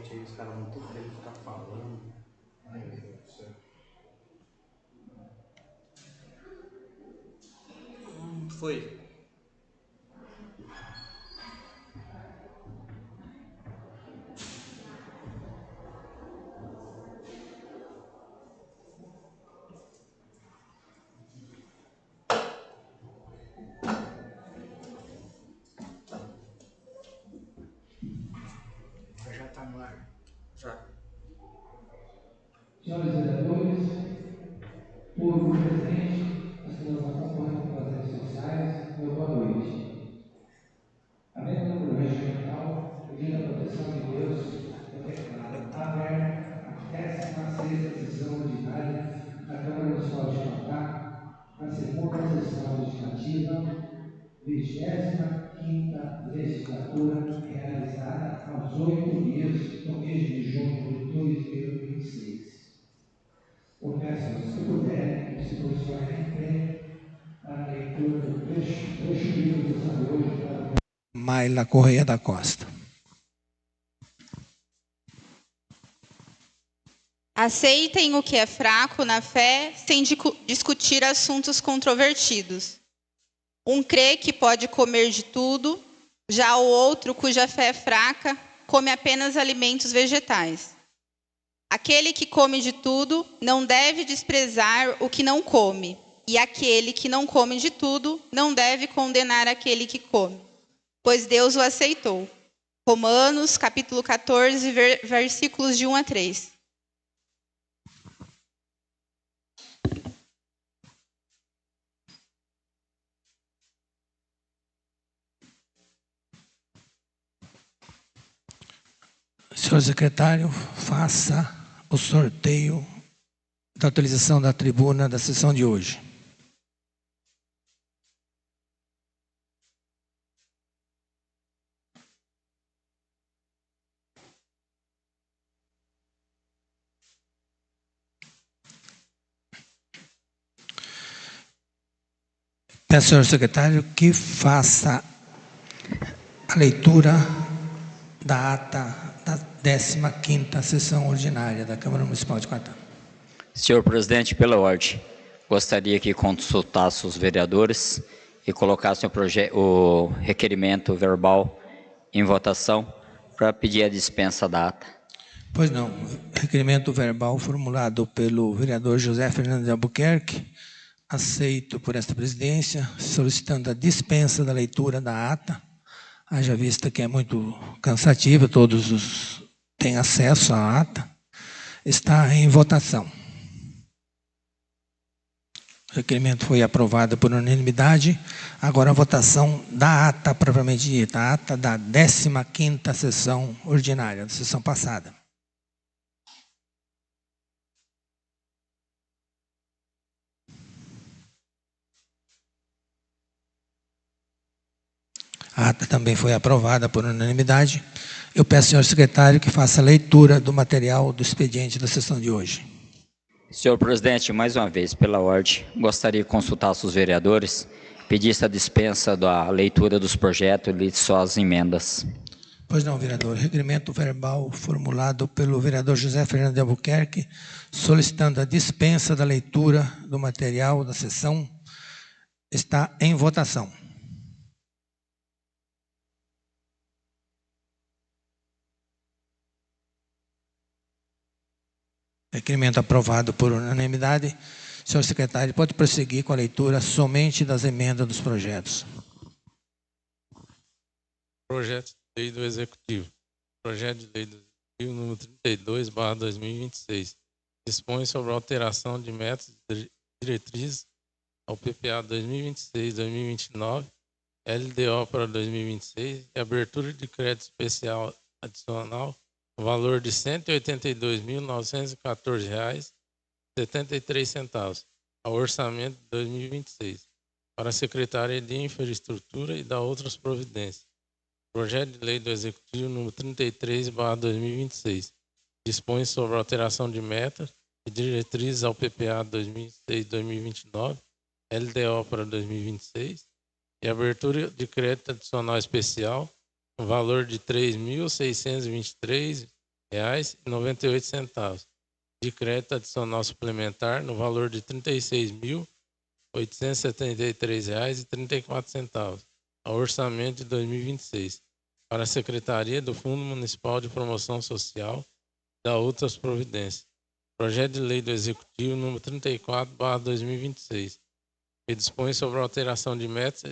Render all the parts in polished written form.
chat aí, os caras vão tudo querer ficar falando. Ai, meu Deus do céu. Foi. Já tá no ar. Já. Senhores vereadores, público presente, as que nos acompanham pelas redes sociais, meu boa noite. A meta do programa regimental, pedindo a proteção de Deus, eu declaro aberta a 16ª sessão ordinária da Câmara Municipal de Quatá, na segunda sessão legislativa, 25ª legislatura, realizada aos 8 dias do mês de junho de 2026. Eu peço, se puderem, que se posicionem em pé para a leitura do trecho bíblico de hoje para Maila Correia da Costa. Aceitem o que é fraco na fé sem discutir assuntos controvertidos. Um crê que pode comer de tudo, já o outro, cuja fé é fraca, come apenas alimentos vegetais. Aquele que come de tudo não deve desprezar o que não come, e aquele que não come de tudo não deve condenar aquele que come, pois Deus o aceitou. Romanos, capítulo 14, versículos de 1 a 3. Senhor secretário, faça o sorteio da utilização da tribuna da sessão de hoje. Peço, senhor secretário, que faça a leitura da ata da 15ª sessão ordinária da Câmara Municipal de Quatá. Senhor presidente, pela ordem, gostaria que consultasse os vereadores e colocasse o requerimento verbal em votação para pedir a dispensa da ata. Pois não. Requerimento verbal formulado pelo vereador José Fernando de Albuquerque, aceito por esta presidência, solicitando a dispensa da leitura da ata, haja vista que é muito cansativa, todos têm acesso à ata, está em votação. O requerimento foi aprovado por unanimidade. Agora a votação da ata propriamente dita, a ata da 15ª sessão ordinária, da sessão passada. A ata também foi aprovada por unanimidade. Eu peço ao senhor secretário que faça a leitura do material do expediente da sessão de hoje. Senhor presidente, mais uma vez, pela ordem, gostaria que consultasse os vereadores, pedisse a dispensa da leitura dos projetos e só as emendas. Pois não, vereador. Requerimento verbal formulado pelo vereador José Fernando de Albuquerque, solicitando a dispensa da leitura do material da sessão, está em votação. Requerimento aprovado por unanimidade. Senhor secretário, pode prosseguir com a leitura somente das emendas dos projetos. Projeto de Lei do Executivo. Projeto de Lei do Executivo número 32/2026. Dispõe sobre a alteração de métodos e diretrizes ao PPA 2026-2029, LDO para 2026 e abertura de crédito especial adicional no valor de R$ 182.914,73 ao orçamento de 2026 para a Secretaria de Infraestrutura e da outras providências. Projeto de Lei do Executivo número 33/2026 dispõe sobre a alteração de metas e diretrizes ao PPA 2006-2029, LDO para 2026 e abertura de crédito adicional especial no valor de R$ 3.623 R$36.098 de crédito adicional suplementar no valor de R$36.873,34 ao orçamento de 2026 para a Secretaria do Fundo Municipal de Promoção Social e da outras providências. Projeto de Lei do Executivo número 34/2026, que dispõe sobre a alteração de metas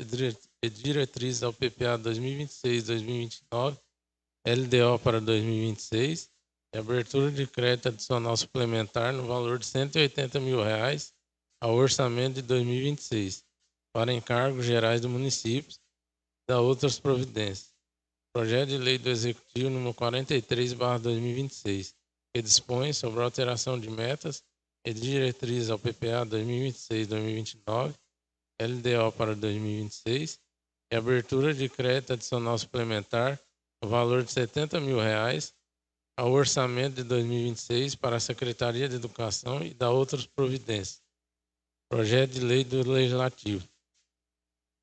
e diretrizes ao PPA 2026-2029, LDO para 2026, e abertura de crédito adicional suplementar no valor de R$180 mil ao orçamento de 2026, para encargos gerais do município e da outras providências. Projeto de Lei do Executivo número 43/2026, que dispõe sobre a alteração de metas e diretrizes ao PPA 2026-2029, LDO para 2026, e abertura de crédito adicional suplementar no valor de R$70 mil ao orçamento de 2026 para a Secretaria de Educação e da outras providências. Projeto de Lei do Legislativo.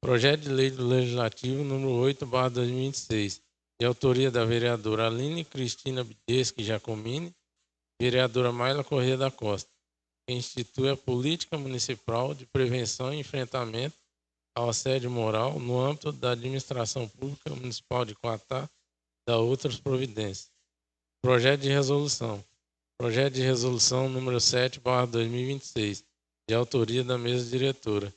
Projeto de Lei do Legislativo número 8/2026, de autoria da vereadora Aline Cristina Bideschi Giacomini, vereadora Mayla Corrêa da Costa, que institui a política municipal de prevenção e enfrentamento ao assédio moral no âmbito da administração pública municipal de Quatá e da outras providências. Projeto de resolução. Projeto de resolução número 7/2026, de autoria da mesa diretora,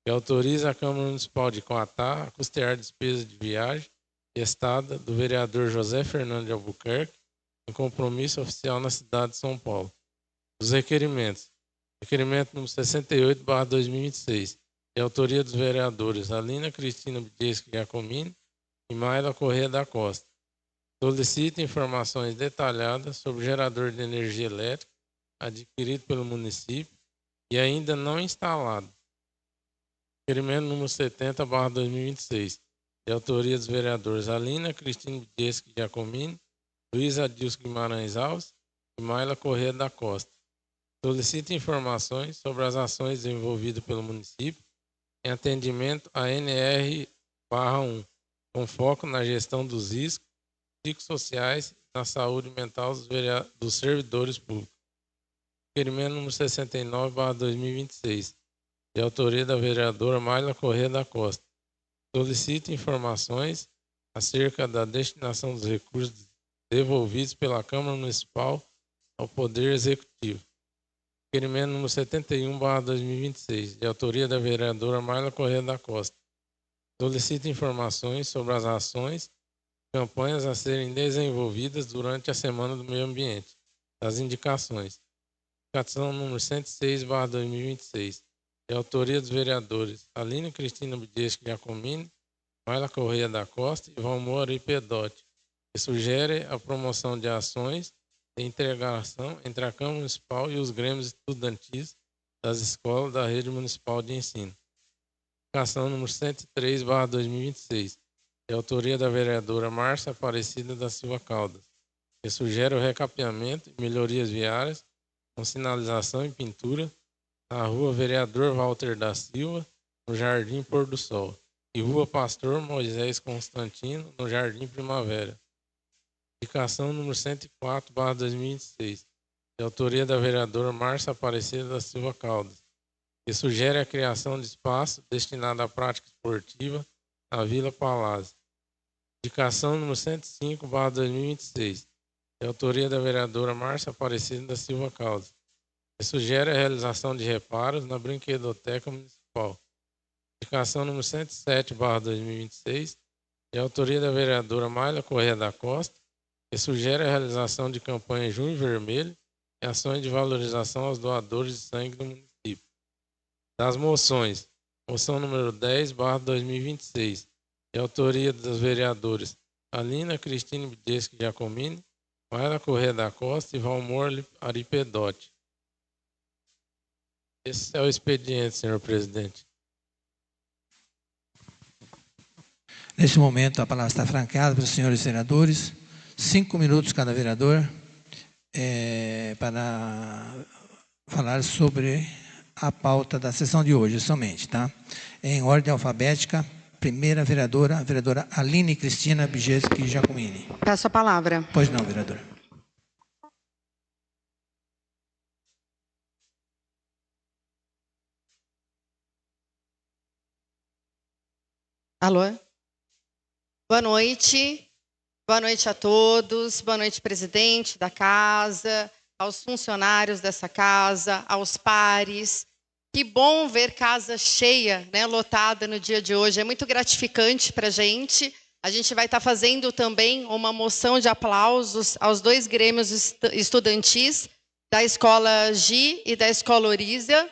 que autoriza a Câmara Municipal de Quatá a custear despesas de viagem e estada do vereador José Fernando de Albuquerque em compromisso oficial na cidade de São Paulo. Os requerimentos. Requerimento número 68/2026, de autoria dos vereadores Alina Cristina Bideschi Giacomini e Mayla Corrêa da Costa. Solicita informações detalhadas sobre o gerador de energia elétrica adquirido pelo município e ainda não instalado. Requerimento número 70/2026, de autoria dos vereadores Alina Cristina Bideschi Giacomini, Luiz Adilson Guimarães Alves e Mayla Corrêa da Costa. Solicita informações sobre as ações desenvolvidas pelo município em atendimento à NR/1, com foco na gestão dos riscos psicossociais e na saúde mental dos servidores públicos. Requerimento número 69/2026, de autoria da vereadora Mayla Corrêa da Costa. Solicita informações acerca da destinação dos recursos devolvidos pela Câmara Municipal ao Poder Executivo. Requerimento número 71/2026, de autoria da vereadora Mayla Corrêa da Costa. Solicita informações sobre as ações e campanhas a serem desenvolvidas durante a Semana do Meio Ambiente. Das indicações. Indicação número 106/2026, de autoria dos vereadores Aline Cristina Bideschi Giacomini, Mayla Corrêa da Costa e Valmor Aripedotti, que sugere a promoção de ações de integração entre a Câmara Municipal e os grêmios estudantis das escolas da Rede Municipal de Ensino. Indicação número 103/2026, de autoria da vereadora Márcia Aparecida da Silva Caldas, que sugere o recapeamento e melhorias viárias com sinalização e pintura na Rua Vereador Walter da Silva, no Jardim Pôr do Sol, e Rua Pastor Moisés Constantino, no Jardim Primavera. Indicação número 104/2026, de autoria da vereadora Márcia Aparecida da Silva Caldas, que sugere a criação de espaço destinado à prática esportiva na Vila Palácio. Indicação número 105/2026, de autoria da vereadora Márcia Aparecida da Silva Caldas, que sugere a realização de reparos na Brinquedoteca Municipal. Indicação número 107/2026, de autoria da vereadora Mayla Corrêa da Costa, que sugere a realização de campanha em Junho Vermelho e ações de valorização aos doadores de sangue do município. Das moções. Moção número 10/2026, de autoria dos vereadores Alina Cristina Bideschi Giacomini, Mayla Corrêa da Costa e Valmor Aripedotti. Esse é o expediente, senhor presidente. Neste momento, a palavra está franqueada para os senhores senadores. 5 minutos cada vereador para falar sobre a pauta da sessão de hoje somente, tá? Em ordem alfabética, primeira vereadora, a vereadora Aline Cristina Bideschi Giacomini. Peço a palavra. Pois não, vereadora. Alô? Boa noite. Boa noite a todos. Boa noite, presidente da casa, aos funcionários dessa casa, aos pares. Que bom ver casa cheia, né, lotada no dia de hoje. É muito gratificante para a gente. A gente vai estar fazendo também uma moção de aplausos aos 2 grêmios estudantis da Escola Gi e da Escola Orizia.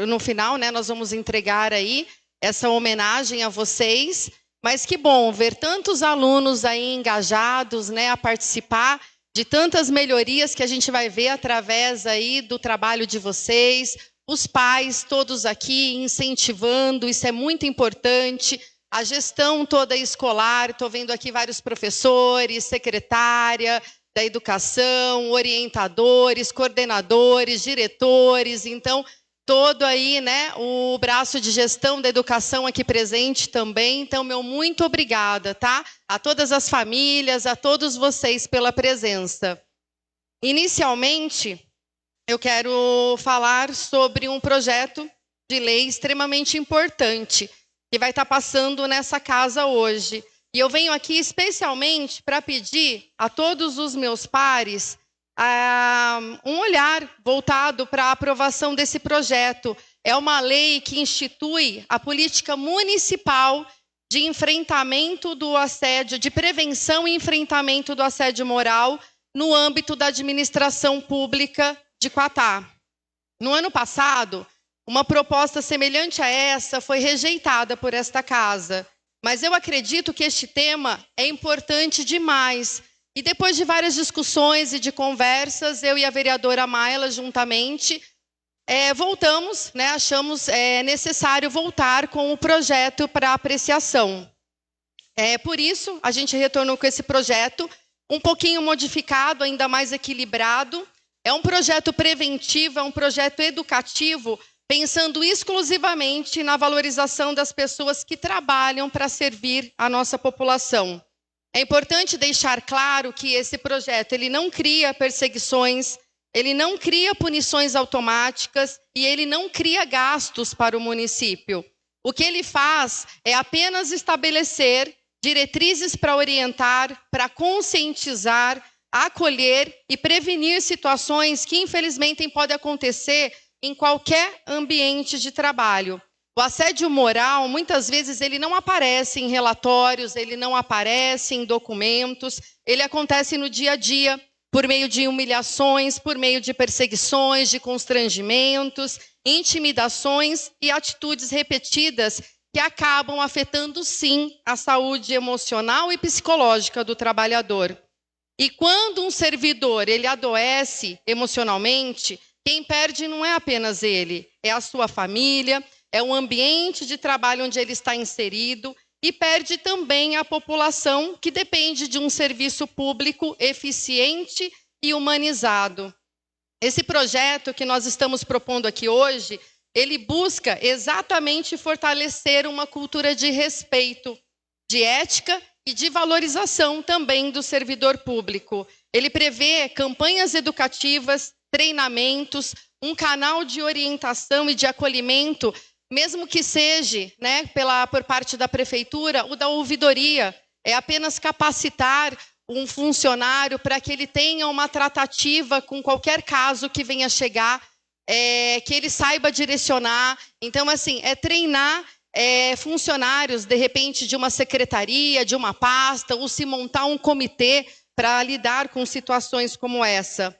No final, né, nós vamos entregar aí essa homenagem a vocês. Mas que bom ver tantos alunos aí engajados, né, a participar de tantas melhorias que a gente vai ver através aí do trabalho de vocês, os pais todos aqui incentivando, isso é muito importante, a gestão toda escolar, estou vendo aqui vários professores, secretária da educação, orientadores, coordenadores, diretores, então todo aí, né, o braço de gestão da educação aqui presente também. Então, meu muito obrigada, tá? A todas as famílias, a todos vocês pela presença. Inicialmente, eu quero falar sobre um projeto de lei extremamente importante que vai estar passando nessa casa hoje. E eu venho aqui especialmente para pedir a todos os meus pares um olhar voltado para a aprovação desse projeto. É uma lei que institui a política municipal de enfrentamento do assédio, de prevenção e enfrentamento do assédio moral no âmbito da administração pública de Quatá. No ano passado, uma proposta semelhante a essa foi rejeitada por esta casa, mas eu acredito que este tema é importante demais. E depois de várias discussões e de conversas, eu e a vereadora Mayla, juntamente, voltamos, né, achamos necessário voltar com o projeto para apreciação. Por isso, a gente retornou com esse projeto, um pouquinho modificado, ainda mais equilibrado. É um projeto preventivo, é um projeto educativo, pensando exclusivamente na valorização das pessoas que trabalham para servir a nossa população. É importante deixar claro que esse projeto ele não cria perseguições, ele não cria punições automáticas e ele não cria gastos para o município. O que ele faz é apenas estabelecer diretrizes para orientar, para conscientizar, acolher e prevenir situações que infelizmente podem acontecer em qualquer ambiente de trabalho. O assédio moral, muitas vezes, ele não aparece em relatórios, ele não aparece em documentos, ele acontece no dia a dia, por meio de humilhações, por meio de perseguições, de constrangimentos, intimidações e atitudes repetidas que acabam afetando, sim, a saúde emocional e psicológica do trabalhador. E quando um servidor ele adoece emocionalmente, quem perde não é apenas ele, é a sua família, é o ambiente de trabalho onde ele está inserido e perde também a população que depende de um serviço público eficiente e humanizado. Esse projeto que nós estamos propondo aqui hoje, ele busca exatamente fortalecer uma cultura de respeito, de ética e de valorização também do servidor público. Ele prevê campanhas educativas, treinamentos, um canal de orientação e de acolhimento, mesmo que seja, né, por parte da prefeitura, o da ouvidoria. É apenas capacitar um funcionário para que ele tenha uma tratativa com qualquer caso que venha chegar, que ele saiba direcionar. Então, assim, é treinar funcionários, de repente, de uma secretaria, de uma pasta, ou se montar um comitê para lidar com situações como essa.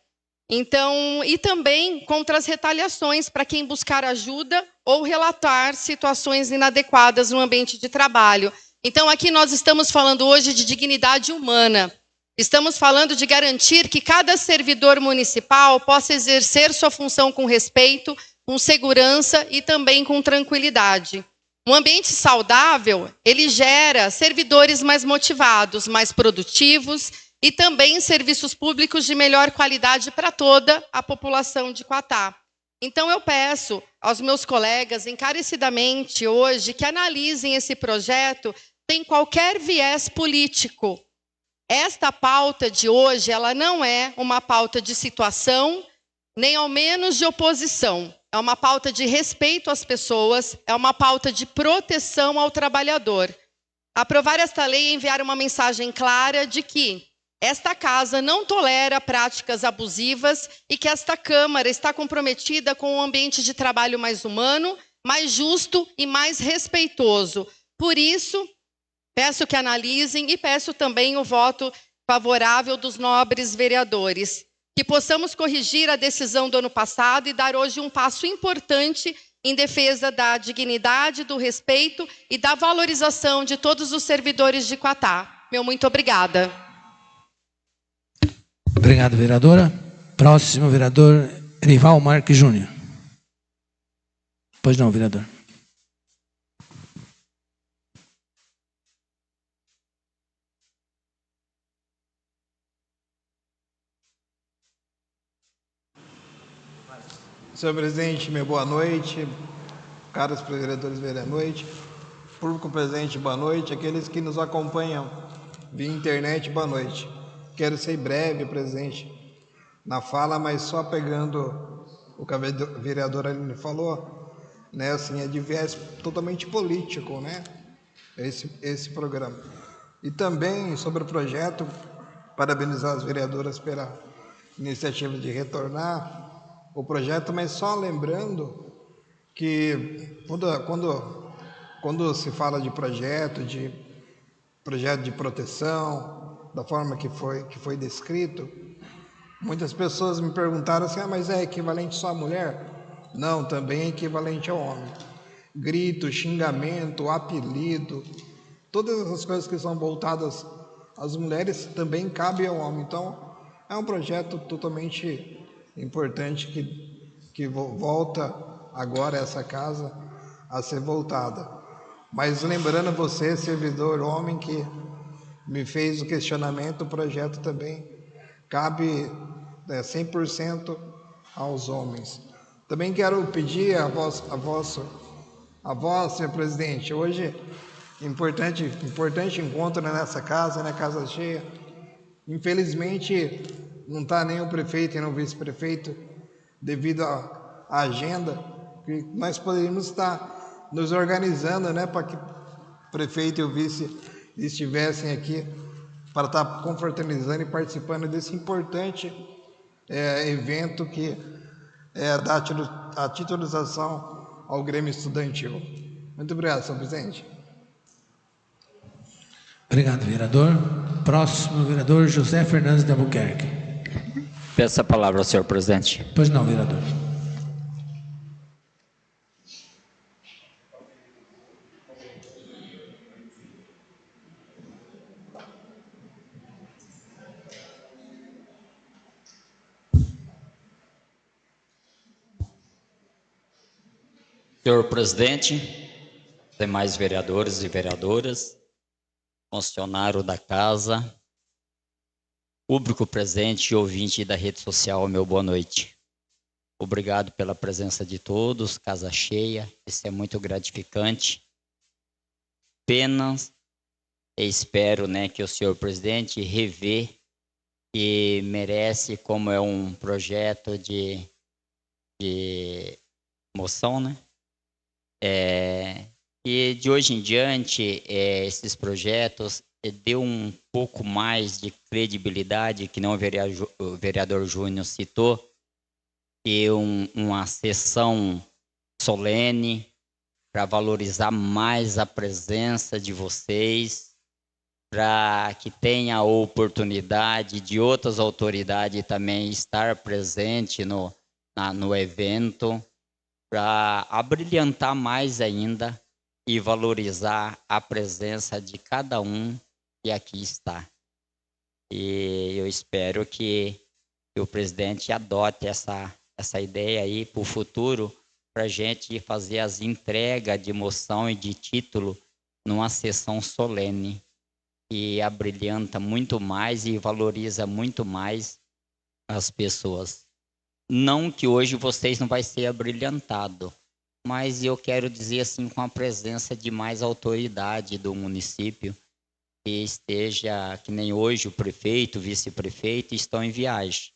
Então, e também contra as retaliações para quem buscar ajuda ou relatar situações inadequadas no ambiente de trabalho. Então, aqui nós estamos falando hoje de dignidade humana. Estamos falando de garantir que cada servidor municipal possa exercer sua função com respeito, com segurança e também com tranquilidade. Um ambiente saudável, ele gera servidores mais motivados, mais produtivos e também serviços públicos de melhor qualidade para toda a população de Quatá. Então, eu peço aos meus colegas encarecidamente hoje que analisem esse projeto sem qualquer viés político. Esta pauta de hoje, ela não é uma pauta de situação, nem ao menos de oposição. é uma pauta de respeito às pessoas, é uma pauta de proteção ao trabalhador. Aprovar esta lei é enviar uma mensagem clara de que esta casa não tolera práticas abusivas e que esta Câmara está comprometida com um ambiente de trabalho mais humano, mais justo e mais respeitoso. Por isso, peço que analisem e peço também o voto favorável dos nobres vereadores. Que possamos corrigir a decisão do ano passado e dar hoje um passo importante em defesa da dignidade, do respeito e da valorização de todos os servidores de Quatá. Meu muito obrigada. Obrigado, vereadora. Próximo, vereador Erival Marques Júnior. Pois não, vereador. Senhor presidente, minha boa noite. Caros vereadores, boa noite. Público presente, boa noite. Aqueles que nos acompanham via internet, boa noite. Quero ser breve, presidente, na fala, mas só pegando o que a vereadora Aline falou, né, assim, é de viés totalmente político, né, esse programa. E também sobre o projeto, parabenizar as vereadoras pela iniciativa de retornar o projeto, mas só lembrando que quando se fala de projeto de proteção, da forma que foi descrito, muitas pessoas me perguntaram assim, mas é equivalente só à mulher? Não, também é equivalente ao homem. Grito, xingamento, apelido, todas as coisas que são voltadas às mulheres também cabem ao homem. Então, é um projeto totalmente importante que volta agora essa casa a ser voltada. Mas lembrando a você, servidor homem, que me fez o questionamento, o projeto também cabe 100% aos homens. Também quero pedir a vós, senhor presidente, hoje, importante encontro nessa casa, casa cheia. Infelizmente, não está nem o prefeito e nem o vice-prefeito, devido à agenda, que nós poderíamos estar nos organizando, né, para que o prefeito e o vice estivessem aqui, para estar confraternizando e participando desse importante evento que dá a titulação ao Grêmio Estudantil. Muito obrigado, senhor presidente. Obrigado, vereador. Próximo, vereador José Fernandes de Albuquerque. Peço a palavra ao senhor presidente. Pois não, vereador. Senhor presidente, demais vereadores e vereadoras, funcionário da casa, público presente e ouvinte da rede social, meu boa noite. Obrigado pela presença de todos, casa cheia, isso é muito gratificante. Apenas espero, que o senhor presidente revê que merece, como é um projeto de moção, e de hoje em diante, esses projetos deu um pouco mais de credibilidade, que não o vereador Júnior citou, e uma sessão solene para valorizar mais a presença de vocês, para que tenha a oportunidade de outras autoridades também estar presente no evento, para abrilhantar mais ainda e valorizar a presença de cada um que aqui está. E eu espero que o presidente adote essa ideia aí para o futuro, para a gente fazer as entregas de moção e de título numa sessão solene, que abrilhanta muito mais e valoriza muito mais as pessoas. Não que hoje vocês não vai ser abrilhantado, mas eu quero dizer assim, com a presença de mais autoridade do município, que esteja, que nem hoje o prefeito, o vice-prefeito estão em viagem.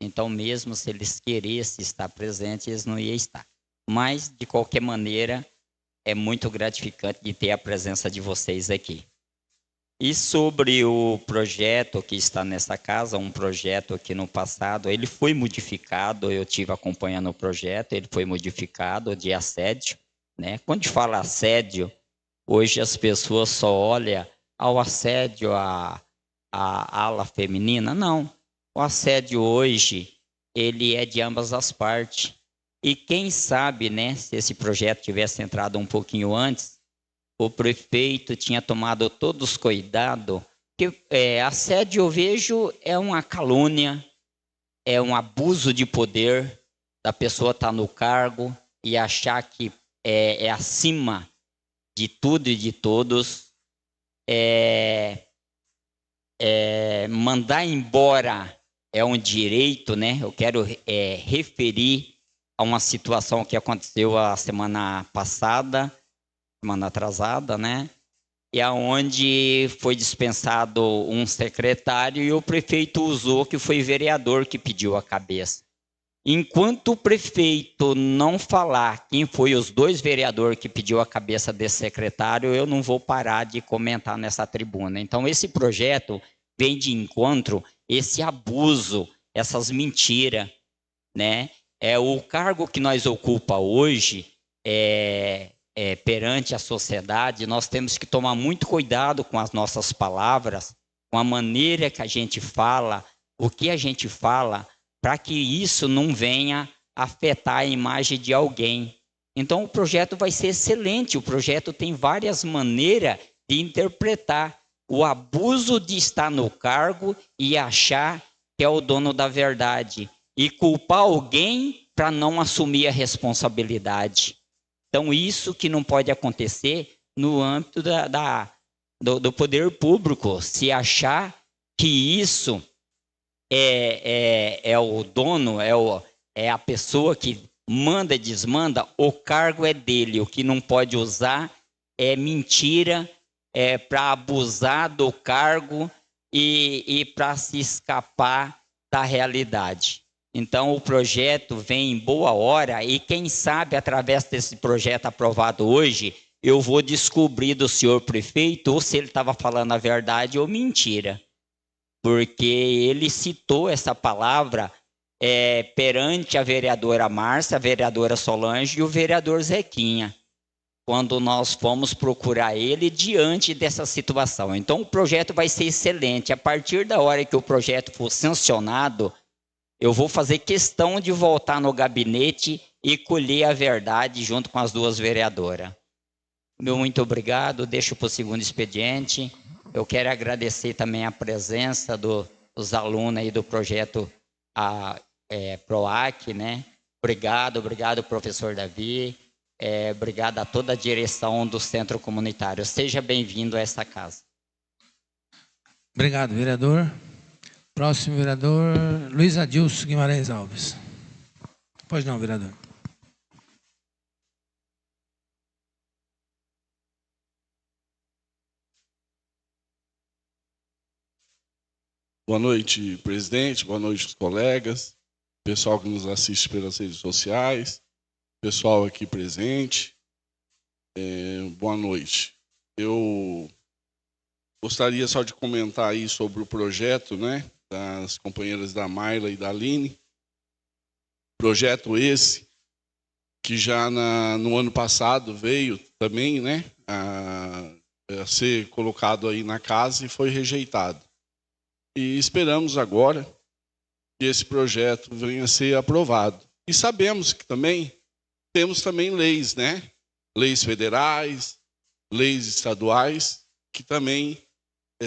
Então, mesmo se eles queressem estar presentes, eles não iam estar. Mas, de qualquer maneira, é muito gratificante de ter a presença de vocês aqui. E sobre o projeto que está nessa casa, um projeto que no passado, ele foi modificado, eu tive acompanhando o projeto, ele foi modificado de assédio, né? Quando a gente fala assédio, hoje as pessoas só olham ao assédio à ala feminina. Não, o assédio hoje, ele é de ambas as partes. E quem sabe, né, se esse projeto tivesse entrado um pouquinho antes, o prefeito tinha tomado todos os cuidados, porque assédio, eu vejo, é uma calúnia, é um abuso de poder, da pessoa estar no cargo e achar que é acima de tudo e de todos. Mandar embora é um direito, né? Eu quero referir a uma situação que aconteceu a semana passada, semana atrasada, né? E aonde foi dispensado um secretário e o prefeito usou que foi vereador que pediu a cabeça. Enquanto o prefeito não falar quem foi os 2 vereadores que pediu a cabeça desse secretário, eu não vou parar de comentar nessa tribuna. Então, esse projeto vem de encontro esse abuso, essas mentiras, né? O cargo que nós ocupa hoje perante a sociedade, nós temos que tomar muito cuidado com as nossas palavras, com a maneira que a gente fala, o que a gente fala, para que isso não venha afetar a imagem de alguém. Então, o projeto vai ser excelente. O projeto tem várias maneiras de interpretar o abuso de estar no cargo e achar que é o dono da verdade e culpar alguém para não assumir a responsabilidade. Então, isso que não pode acontecer no âmbito do poder público, se achar que isso é o dono, é a pessoa que manda e desmanda, o cargo é dele. O que não pode usar é mentira, para abusar do cargo e para se escapar da realidade. Então, o projeto vem em boa hora e, quem sabe, através desse projeto aprovado hoje, eu vou descobrir do senhor prefeito ou se ele estava falando a verdade ou mentira. Porque ele citou essa palavra perante a vereadora Márcia, a vereadora Solange e o vereador Zequinha, quando nós fomos procurar ele diante dessa situação. Então, o projeto vai ser excelente. A partir da hora que o projeto for sancionado, eu vou fazer questão de voltar no gabinete e colher a verdade junto com as 2 vereadoras. Muito obrigado. Deixo para o segundo expediente. Eu quero agradecer também a presença dos alunos aí do projeto PROAC, né? Obrigado, professor Davi. Obrigado a toda a direção do Centro Comunitário. Seja bem-vindo a essa casa. Obrigado, vereador. Próximo vereador, Luiz Adilson Guimarães Alves. Pois não, vereador. Boa noite, presidente. Boa noite, colegas. Pessoal que nos assiste pelas redes sociais. Pessoal aqui presente. Boa noite. Eu gostaria só de comentar aí sobre o projeto, né, das companheiras da Mayla e da Aline. Projeto esse que já no ano passado veio também, né, a ser colocado aí na casa e foi rejeitado. E esperamos agora que esse projeto venha a ser aprovado. E sabemos que também temos também leis, né? Leis federais, leis estaduais, que também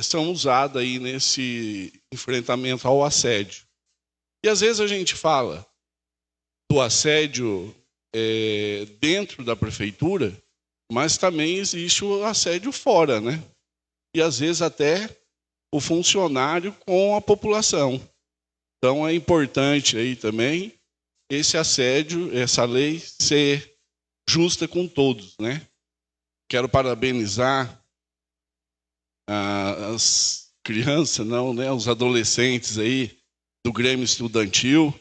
são usadas aí nesse enfrentamento ao assédio. E às vezes a gente fala do assédio dentro da prefeitura, mas também existe o assédio fora, né? E às vezes até o funcionário com a população. Então é importante aí também esse assédio, essa lei ser justa com todos, né? Quero parabenizar as crianças, não, né, os adolescentes aí do Grêmio Estudantil.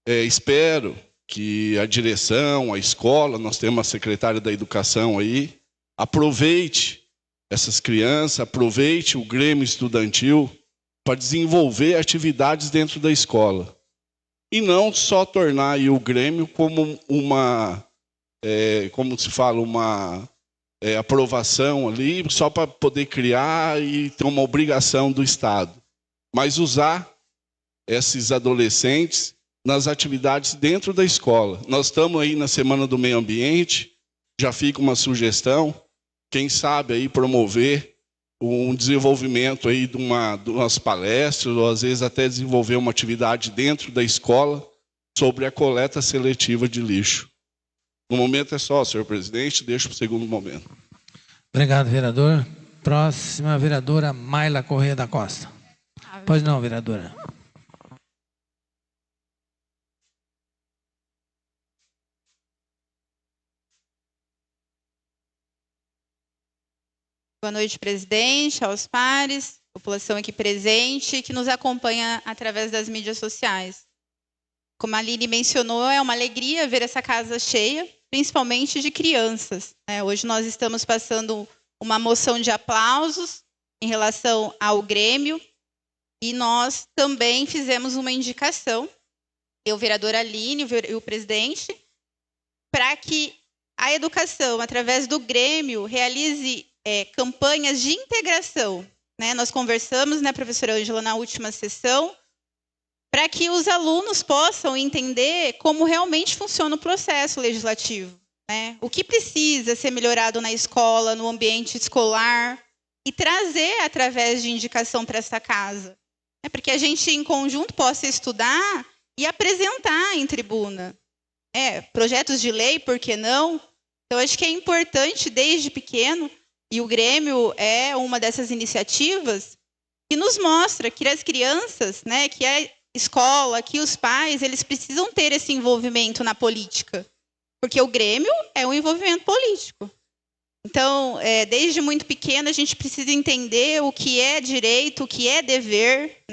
Espero que a direção, a escola, nós temos a secretária da Educação aí, aproveite essas crianças, aproveite o Grêmio Estudantil para desenvolver atividades dentro da escola. E não só tornar aí o Grêmio como uma, como se fala, uma aprovação ali, só para poder criar e ter uma obrigação do Estado. Mas usar esses adolescentes nas atividades dentro da escola. Nós estamos aí na Semana do Meio Ambiente, já fica uma sugestão, quem sabe aí promover um desenvolvimento aí de umas palestras, ou às vezes até desenvolver uma atividade dentro da escola sobre a coleta seletiva de lixo. No momento é só, senhor presidente, deixo para o segundo momento. Obrigado, vereador. Próxima, vereadora Mayla Corrêa da Costa. Pois não, vereadora. Boa noite, presidente, aos pares, população aqui presente, que nos acompanha através das mídias sociais. Como a Aline mencionou, é uma alegria ver essa casa cheia, principalmente de crianças. Hoje nós estamos passando uma moção de aplausos em relação ao Grêmio e nós também fizemos uma indicação, eu, vereadora Aline e o presidente, para que a educação, através do Grêmio, realize campanhas de integração. Nós conversamos, professora Ângela, na última sessão, para que os alunos possam entender como realmente funciona o processo legislativo. O que precisa ser melhorado na escola, no ambiente escolar, e trazer através de indicação para essa casa. Para que a gente, em conjunto, possa estudar e apresentar em tribuna. Projetos de lei, por que não? Então, acho que é importante, desde pequeno, e o Grêmio é uma dessas iniciativas que nos mostra que as crianças, que a escola, que os pais, eles precisam ter esse envolvimento na política. Porque o Grêmio é um envolvimento político. Então, desde muito pequeno, a gente precisa entender o que é direito, o que é dever,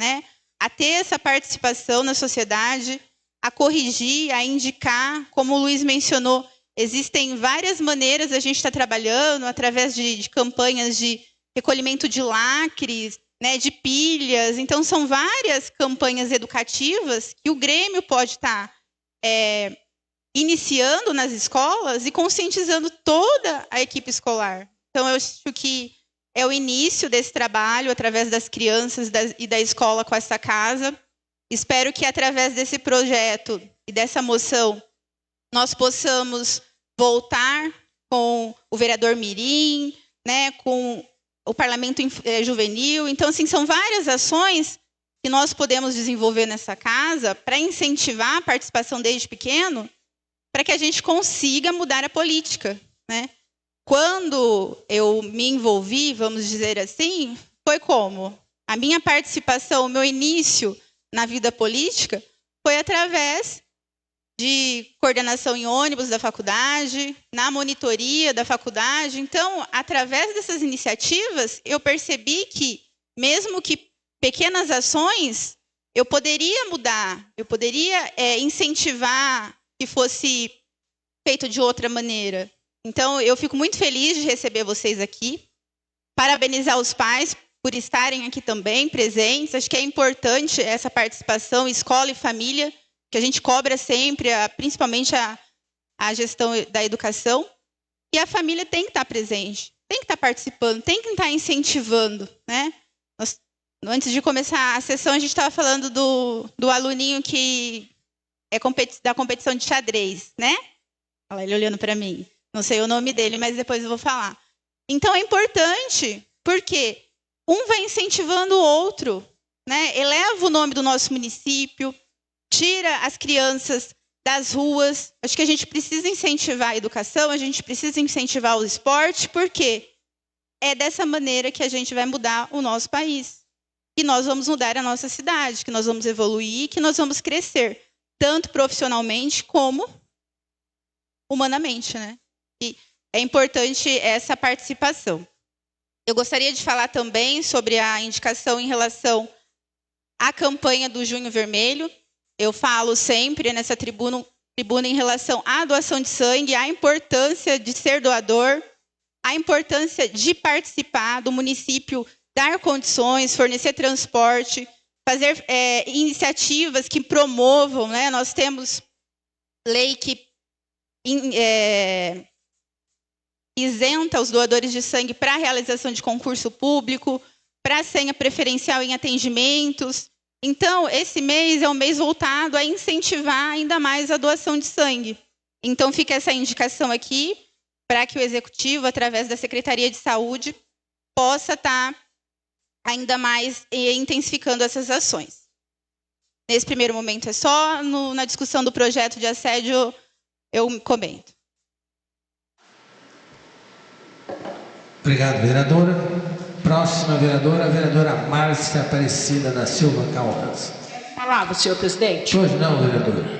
a ter essa participação na sociedade, a corrigir, a indicar, como o Luiz mencionou, existem várias maneiras a gente está trabalhando, através de campanhas de recolhimento de lacres, de pilhas. Então, são várias campanhas educativas que o Grêmio pode estar iniciando nas escolas e conscientizando toda a equipe escolar. Então, eu acho que é o início desse trabalho, através das crianças e da escola com essa casa. Espero que, através desse projeto e dessa moção, nós possamos voltar com o vereador Mirim, com o parlamento juvenil. Então, assim, são várias ações que nós podemos desenvolver nessa casa para incentivar a participação desde pequeno, para que a gente consiga mudar a política. Quando eu me envolvi, vamos dizer assim, foi como? A minha participação, o meu início na vida política foi através de coordenação em ônibus da faculdade, na monitoria da faculdade. Então, através dessas iniciativas, eu percebi que, mesmo que pequenas ações, eu poderia mudar, eu poderia incentivar que fosse feito de outra maneira. Então, eu fico muito feliz de receber vocês aqui, parabenizar os pais por estarem aqui também presentes. Acho que é importante essa participação, escola e família, que a gente cobra sempre, principalmente a gestão da educação. E a família tem que estar presente, tem que estar participando, tem que estar incentivando. Antes de começar a sessão, a gente estava falando do aluninho que é da competição de xadrez, Olha ele olhando para mim. Não sei o nome dele, mas depois eu vou falar. Então, é importante, porque um vai incentivando o outro, eleva o nome do nosso município, tira as crianças das ruas. Acho que a gente precisa incentivar a educação, a gente precisa incentivar o esporte, porque é dessa maneira que a gente vai mudar o nosso país. Que nós vamos mudar a nossa cidade, que nós vamos evoluir, que nós vamos crescer, tanto profissionalmente como humanamente. E é importante essa participação. Eu gostaria de falar também sobre a indicação em relação a campanha do Junho Vermelho. Eu falo sempre nessa tribuna em relação à doação de sangue, a importância de ser doador, a importância de participar do município, dar condições, fornecer transporte, fazer iniciativas que promovam, né? Nós temos lei que isenta os doadores de sangue para a realização de concurso público, para senha preferencial em atendimentos. Então, esse mês é um mês voltado a incentivar ainda mais a doação de sangue. Então, fica essa indicação aqui para que o Executivo, através da Secretaria de Saúde, possa estar ainda mais intensificando essas ações. Nesse primeiro momento é só, na discussão do projeto de assédio eu comento. Obrigado, vereadora. Próxima vereadora, a vereadora Márcia Aparecida da Silva Caldas. Palavra, senhor presidente. Hoje não, vereadora.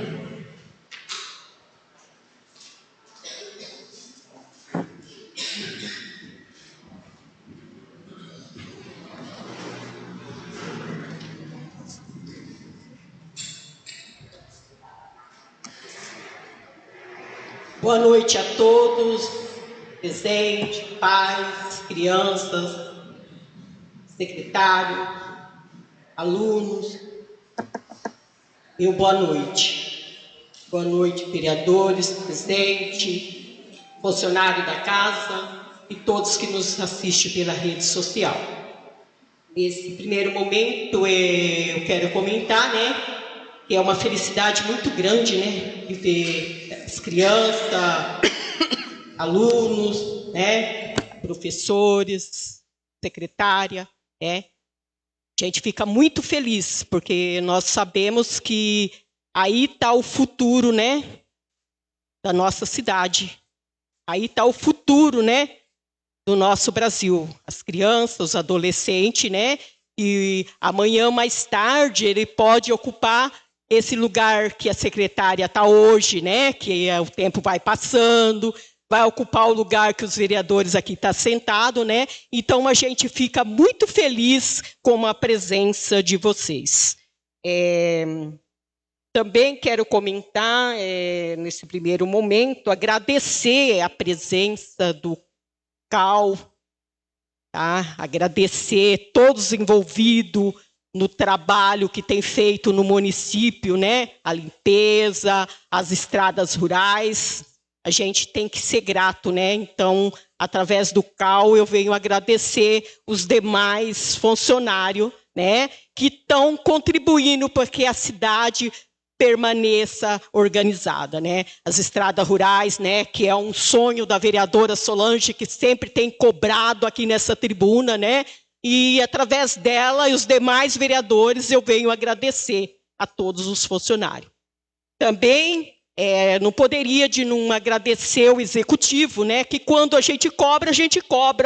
Boa noite a todos, presidente, pais, crianças, secretário, alunos. Meu boa noite. Boa noite, vereadores, presidente, funcionário da casa e todos que nos assistem pela rede social. Nesse primeiro momento, eu quero comentar, né, que é uma felicidade muito grande, né, de ver as crianças, alunos, né, professores, secretária, né. A gente fica muito feliz, porque nós sabemos que aí está o futuro, né, da nossa cidade. Aí está o futuro, né, do nosso Brasil. As crianças, os adolescentes, né, e amanhã mais tarde ele pode ocupar esse lugar que a secretária está hoje, né, que o tempo vai passando, vai ocupar o lugar que os vereadores aqui estão sentados, né? Então, a gente fica muito feliz com a presença de vocês. Também quero comentar, nesse primeiro momento, agradecer a presença do CAL, tá? Agradecer todos envolvidos no trabalho que tem feito no município, né? A limpeza, as estradas rurais. A gente tem que ser grato, né? Então, através do CAL, eu venho agradecer os demais funcionários, né, que estão contribuindo para que a cidade permaneça organizada, né? As estradas rurais, né, que é um sonho da vereadora Solange, que sempre tem cobrado aqui nessa tribuna, né? E através dela e os demais vereadores, eu venho agradecer a todos os funcionários. Também não poderia de não agradecer o executivo, né? Que quando a gente cobra,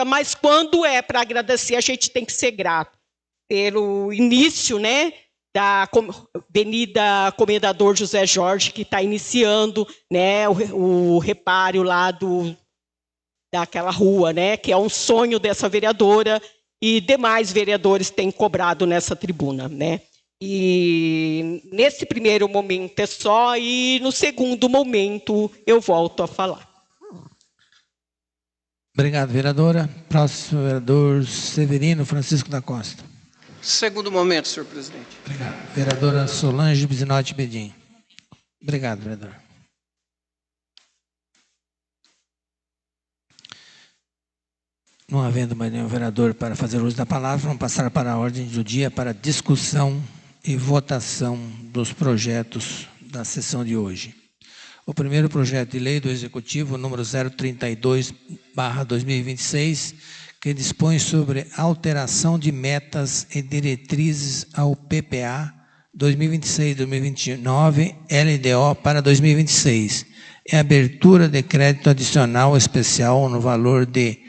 mas quando é para agradecer, a gente tem que ser grato. Pelo início, né, da Avenida Comendador José Jorge, que está iniciando, né, o reparo lá daquela rua, né? Que é um sonho dessa vereadora e demais vereadores têm cobrado nessa tribuna, né? E nesse primeiro momento é só, e no segundo momento eu volto a falar. Obrigado, vereadora. Próximo vereador Severino Francisco da Costa. Segundo momento, senhor presidente. Obrigado. Vereadora Solange Bizinotti Bedin. Obrigado, vereador. Não havendo mais nenhum vereador para fazer uso da palavra, vamos passar para a ordem do dia para discussão e votação dos projetos da sessão de hoje. O primeiro projeto de lei do Executivo, número 032/2026, que dispõe sobre alteração de metas e diretrizes ao PPA 2026-2029 LDO para 2026. É abertura de crédito adicional especial no valor de R$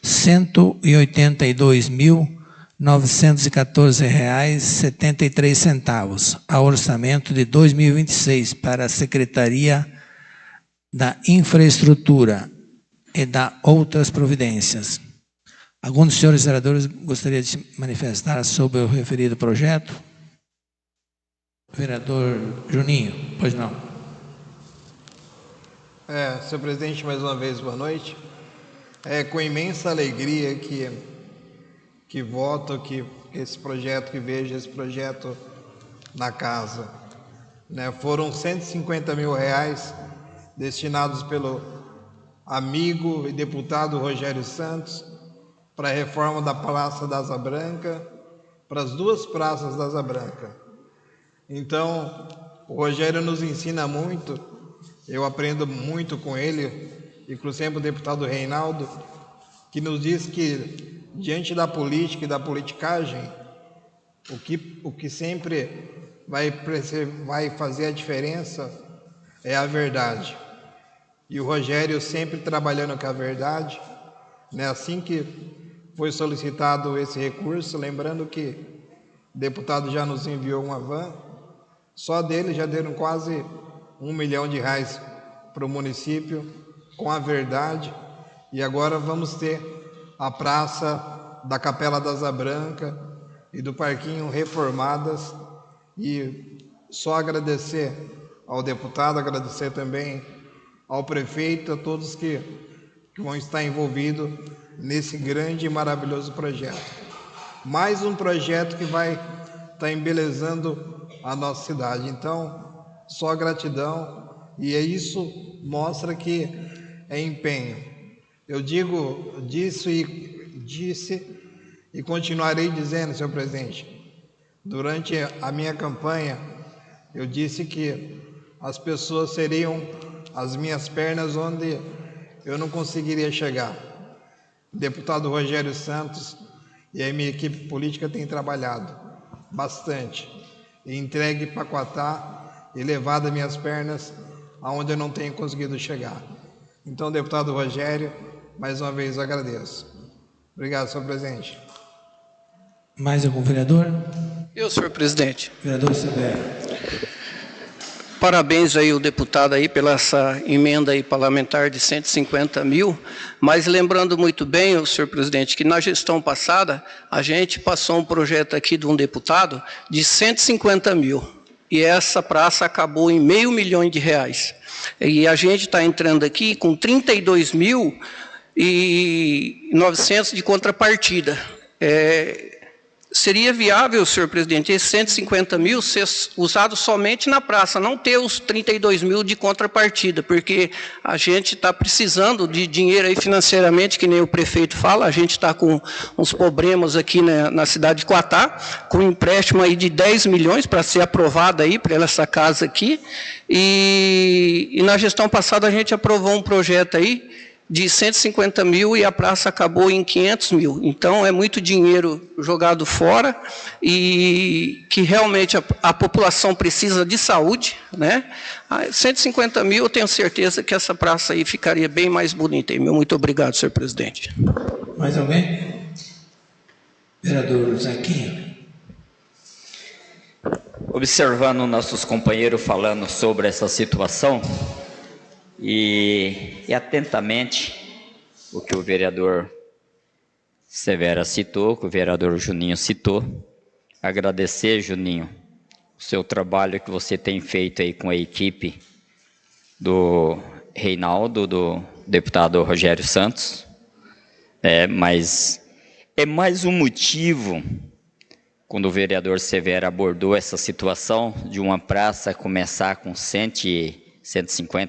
182.914,73 ao orçamento de 2026 para a Secretaria da Infraestrutura e da outras providências. Algum dos senhores vereadores gostaria de se manifestar sobre o referido projeto? Vereador Juninho, pois não. Senhor presidente, mais uma vez, boa noite. É com imensa alegria que voto que esse projeto, que vejo esse projeto na casa. Né? Foram 150 mil reais destinados pelo amigo e deputado Rogério Santos para a reforma da Praça da Asa Branca, para as duas praças da Asa Branca. Então, o Rogério nos ensina muito, eu aprendo muito com ele, inclusive o deputado Reinaldo, que nos diz que, diante da política e da politicagem, o que sempre vai fazer a diferença é a verdade. E o Rogério sempre trabalhando com a verdade, né? Assim que foi solicitado esse recurso, lembrando que o deputado já nos enviou uma van, só dele já deram quase R$1 milhão para o município, com a verdade, e agora vamos ter a praça da Capela da Asa Branca e do Parquinho reformadas, e só agradecer ao deputado, agradecer também ao prefeito, a todos que vão estar envolvidos nesse grande e maravilhoso projeto. Mais um projeto que vai estar embelezando a nossa cidade. Então, só gratidão, e isso mostra que é empenho. Eu disse e continuarei dizendo, senhor presidente, durante a minha campanha, eu disse que as pessoas seriam as minhas pernas onde eu não conseguiria chegar. O deputado Rogério Santos e a minha equipe política têm trabalhado bastante, e entregue Paquatá e levado as minhas pernas aonde eu não tenho conseguido chegar. Então, deputado Rogério, mais uma vez eu agradeço. Obrigado, senhor presidente. Mais algum vereador? Eu, senhor presidente. Vereador Severo. Parabéns aí o deputado aí pela essa emenda aí parlamentar de 150 mil, mas lembrando muito bem, o senhor presidente, que na gestão passada a gente passou um projeto aqui de um deputado de 150 mil e essa praça acabou em R$500 mil. E a gente está entrando aqui com 32.900 de contrapartida. Seria viável, senhor presidente, esses 150 mil ser usados somente na praça, não ter os 32 mil de contrapartida, porque a gente está precisando de dinheiro aí financeiramente, que nem o prefeito fala, a gente está com uns problemas aqui na cidade de Quatá, com um empréstimo aí de 10 milhões para ser aprovado aí para essa casa aqui, e na gestão passada a gente aprovou um projeto aí de 150 mil e a praça acabou em 500 mil. Então, é muito dinheiro jogado fora e que realmente a população precisa de saúde, né? 150 mil, eu tenho certeza que essa praça aí ficaria bem mais bonita. Muito obrigado, senhor presidente. Mais alguém? Vereador Zaquinho. Observando nossos companheiros falando sobre essa situação, e atentamente o que o vereador Severo citou, que o vereador Juninho citou, agradecer, Juninho, o seu trabalho que você tem feito aí com a equipe do Reinaldo, do deputado Rogério Santos, mas é mais um motivo, quando o vereador Severo abordou essa situação de uma praça começar com 150,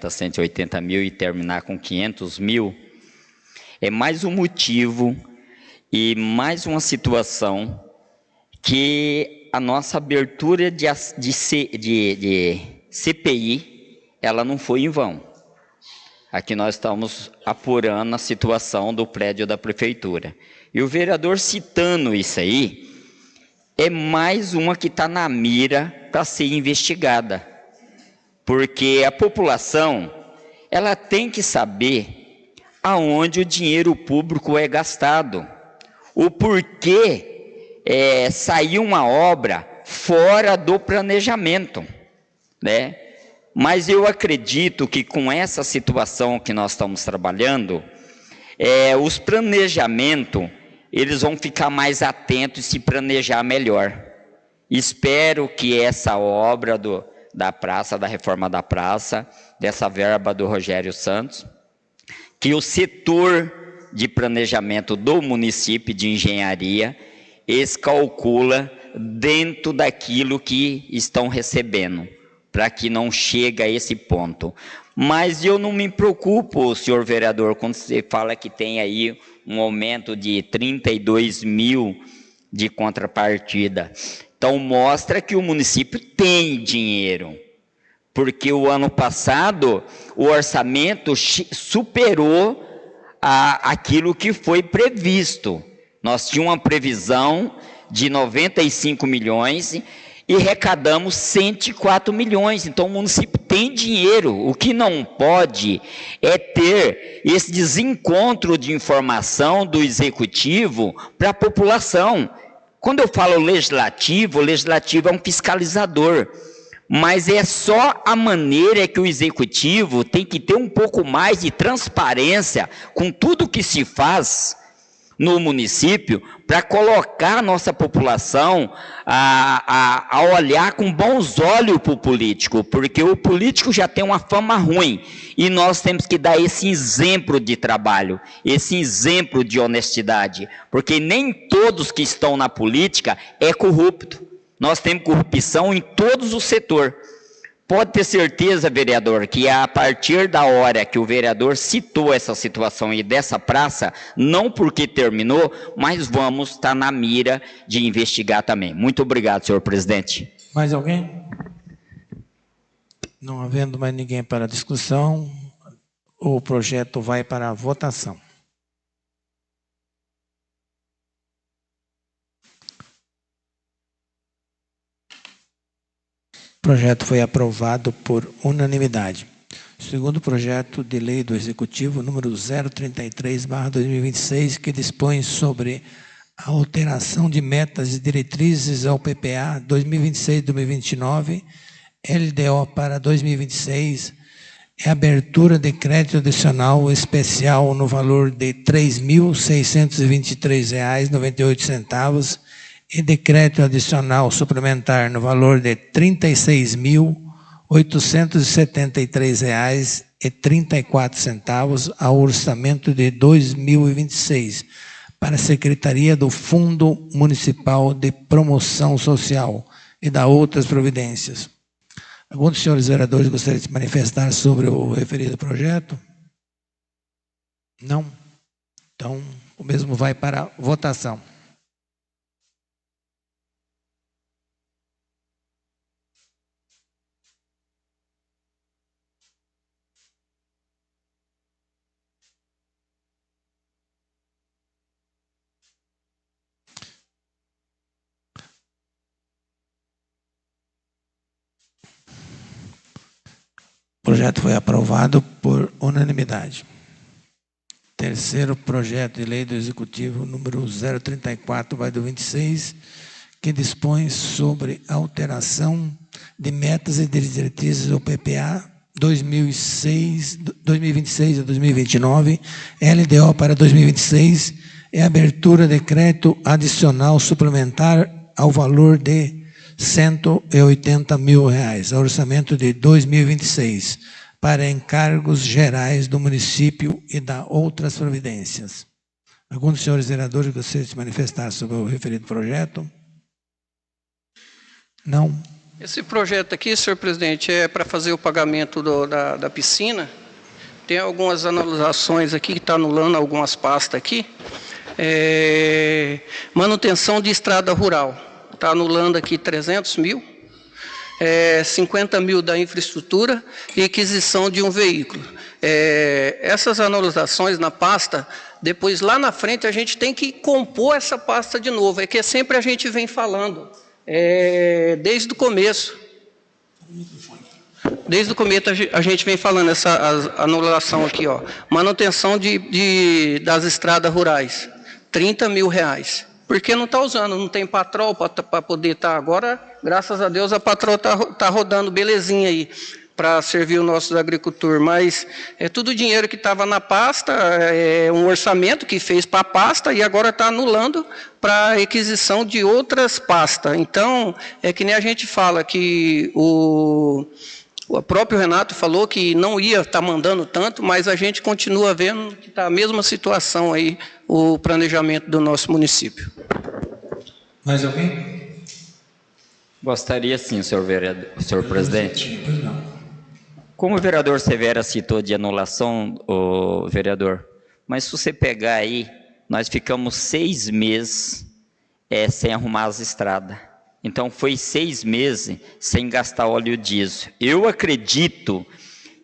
180 mil e terminar com 500 mil, é mais um motivo e mais uma situação que a nossa abertura de CPI, ela não foi em vão. Aqui nós estamos apurando a situação do prédio da prefeitura. E o vereador citando isso aí, é mais uma que está na mira para ser investigada. Porque a população, ela tem que saber aonde o dinheiro público é gastado. O porquê saiu uma obra fora do planejamento, né? Mas eu acredito que com essa situação que nós estamos trabalhando, os planejamentos, eles vão ficar mais atentos e se planejar melhor. Espero que essa obra da praça, da reforma da praça, dessa verba do Rogério Santos, que o setor de planejamento do município de engenharia calcula dentro daquilo que estão recebendo, para que não chegue a esse ponto. Mas eu não me preocupo, senhor vereador, quando você fala que tem aí um aumento de 32 mil de contrapartida. Então, mostra que o município tem dinheiro, porque o ano passado o orçamento superou aquilo que foi previsto. Nós tínhamos uma previsão de 95 milhões e arrecadamos 104 milhões. Então, o município tem dinheiro. O que não pode é ter esse desencontro de informação do executivo para a população. Quando eu falo legislativo, o legislativo é um fiscalizador, mas é só a maneira que o executivo tem que ter um pouco mais de transparência com tudo que se faz no município, para colocar a nossa população a olhar com bons olhos para o político, porque o político já tem uma fama ruim, e nós temos que dar esse exemplo de trabalho, esse exemplo de honestidade, porque nem todos que estão na política é corrupto. Nós temos corrupção em todos os setores. Pode ter certeza, vereador, que a partir da hora que o vereador citou essa situação e dessa praça, não porque terminou, mas vamos estar na mira de investigar também. Muito obrigado, senhor presidente. Mais alguém? Não havendo mais ninguém para a discussão, o projeto vai para a votação. O projeto foi aprovado por unanimidade. Segundo projeto de lei do Executivo, número 033/2026, que dispõe sobre a alteração de metas e diretrizes ao PPA 2026-2029, LDO para 2026, é a abertura de crédito adicional especial no valor de R$ 3.623,98, e decreto adicional suplementar no valor de R$ 36.873,34 ao orçamento de 2026 para a Secretaria do Fundo Municipal de Promoção Social e da outras providências. Algum dos senhores vereadores gostaria de se manifestar sobre o referido projeto? Não? Então, o mesmo vai para a votação. O projeto foi aprovado por unanimidade. Terceiro projeto de lei do Executivo, número 034/26, que dispõe sobre alteração de metas e diretrizes do PPA 2026 a 2029, LDO para 2026, é a abertura de crédito adicional suplementar ao valor de R$ 180 mil, orçamento de 2026, para encargos gerais do município e da outras providências. Algum dos senhores vereadores gostaria de se manifestar sobre o referido projeto? Não? Esse projeto aqui, senhor presidente, é para fazer o pagamento da piscina. Tem algumas anulações aqui, que está anulando algumas pastas aqui. Manutenção de estrada rural. Está anulando aqui 300 mil, 50 mil da infraestrutura e aquisição de um veículo. Essas anulações na pasta, depois lá na frente a gente tem que compor essa pasta de novo. É que sempre a gente vem falando, desde o começo. Desde o começo a gente vem falando essa anulação aqui, ó. Manutenção das estradas rurais, 30 mil reais. Porque não está usando, não tem patrol para poder estar. Agora, graças a Deus, a patrol está rodando belezinha aí. para servir os nossos agricultores, mas é tudo dinheiro que estava na pasta, é um orçamento que fez para a pasta e agora está anulando para a aquisição de outras pastas. Então, é que nem a gente fala que o próprio Renato falou que não ia estar mandando tanto, mas a gente continua vendo que está a mesma situação aí, o planejamento do nosso município. Mais alguém? Gostaria sim, senhor presidente. Como o vereador Severo citou de anulação, o vereador, mas se você pegar aí, nós ficamos 6 meses sem arrumar as estradas. Então, foi 6 meses sem gastar óleo diesel. Eu acredito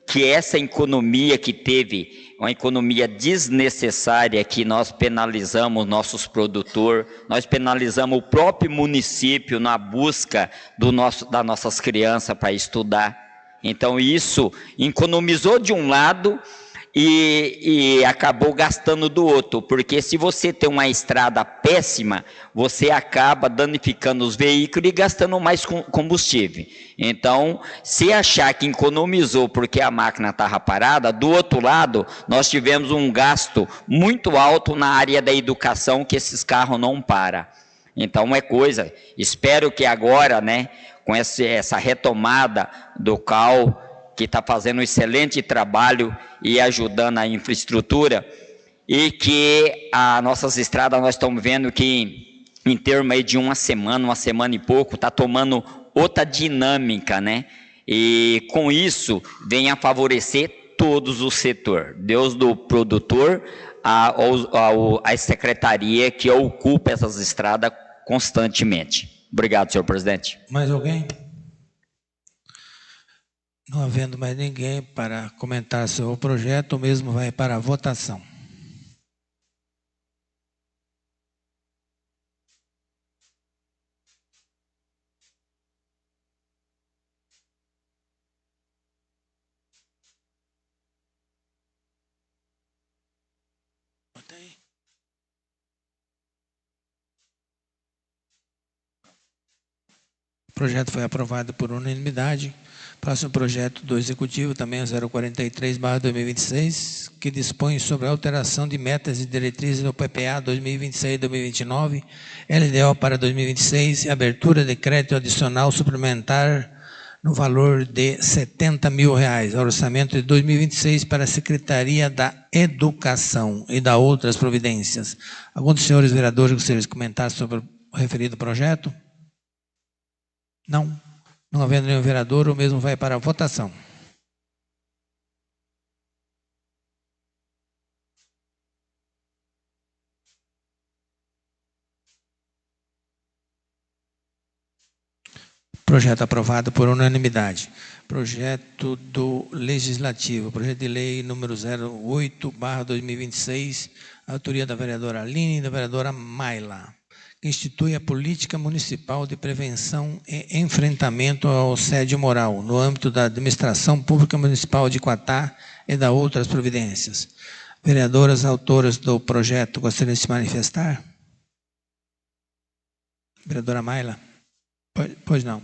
que essa economia que teve, uma economia desnecessária, que nós penalizamos nossos produtores, nós penalizamos o próprio município na busca das nossas crianças para estudar. Então, isso economizou de um lado e acabou gastando do outro, porque se você tem uma estrada péssima, você acaba danificando os veículos e gastando mais combustível. Então, se achar que economizou porque a máquina estava parada, do outro lado, nós tivemos um gasto muito alto na área da educação, que esses carros não param. Então, é coisa, espero que agora, né, com essa retomada do CAL, que está fazendo um excelente trabalho e ajudando a infraestrutura, e que as nossas estradas, nós estamos vendo que em termos aí de uma semana e pouco, está tomando outra dinâmica, né? E com isso, vem a favorecer todos os setores, desde do produtor a secretaria que ocupa essas estradas constantemente. Obrigado, senhor presidente. Mais alguém? Não havendo mais ninguém para comentar sobre o projeto, o mesmo vai para a votação. O projeto foi aprovado por unanimidade. Próximo projeto do Executivo, também é 043/2026, que dispõe sobre a alteração de metas e diretrizes do PPA 2026-2029, LDO para 2026 e abertura de crédito adicional suplementar no valor de R$70 mil, orçamento de 2026 para a Secretaria da Educação e da outras providências. Algum dos senhores vereadores gostaria de comentar sobre o referido projeto? Não? Não havendo nenhum vereador, o mesmo vai para a votação. Projeto aprovado por unanimidade. Projeto do Legislativo, projeto de lei número 08/2026, autoria da vereadora Aline e da vereadora Mayla, que institui a política municipal de prevenção e enfrentamento ao assédio moral no âmbito da administração pública municipal de Quatá e da outras providências. Vereadoras autoras do projeto, gostariam de se manifestar? Vereadora Mayla? Pois não.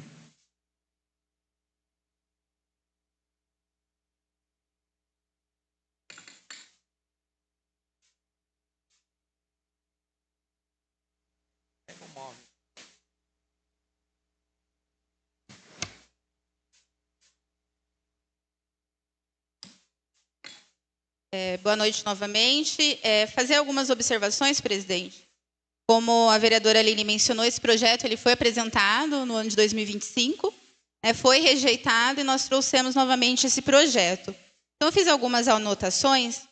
Boa noite novamente. Fazer algumas observações, presidente. Como a vereadora Aline mencionou, esse projeto ele foi apresentado no ano de 2025, foi rejeitado e nós trouxemos novamente esse projeto. Então, eu fiz algumas anotações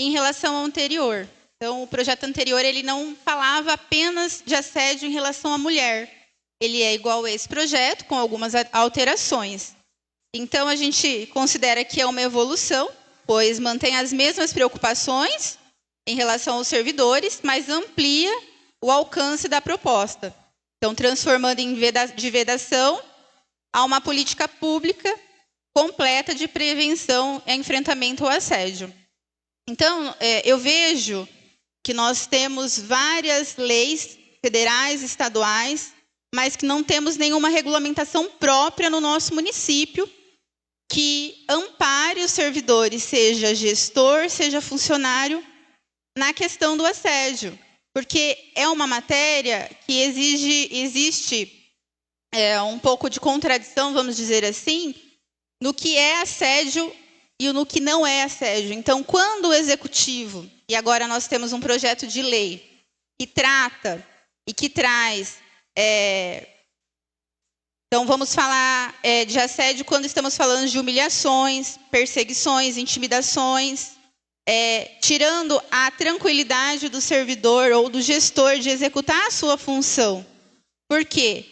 em relação ao anterior. Então, o projeto anterior ele não falava apenas de assédio em relação à mulher. Ele é igual a esse projeto, com algumas alterações. Então, a gente considera que é uma evolução, pois mantém as mesmas preocupações em relação aos servidores, mas amplia o alcance da proposta. Então, transformando de vedação a uma política pública completa de prevenção e enfrentamento ao assédio. Então, eu vejo que nós temos várias leis federais, estaduais, mas que não temos nenhuma regulamentação própria no nosso município que ampare os servidores, seja gestor, seja funcionário, na questão do assédio, porque é uma matéria que existe um pouco de contradição, vamos dizer assim, no que é assédio e no que não é assédio. Então, quando o executivo, e agora nós temos um projeto de lei que trata e que traz... Então, vamos falar de assédio quando estamos falando de humilhações, perseguições, intimidações, tirando a tranquilidade do servidor ou do gestor de executar a sua função. Por quê?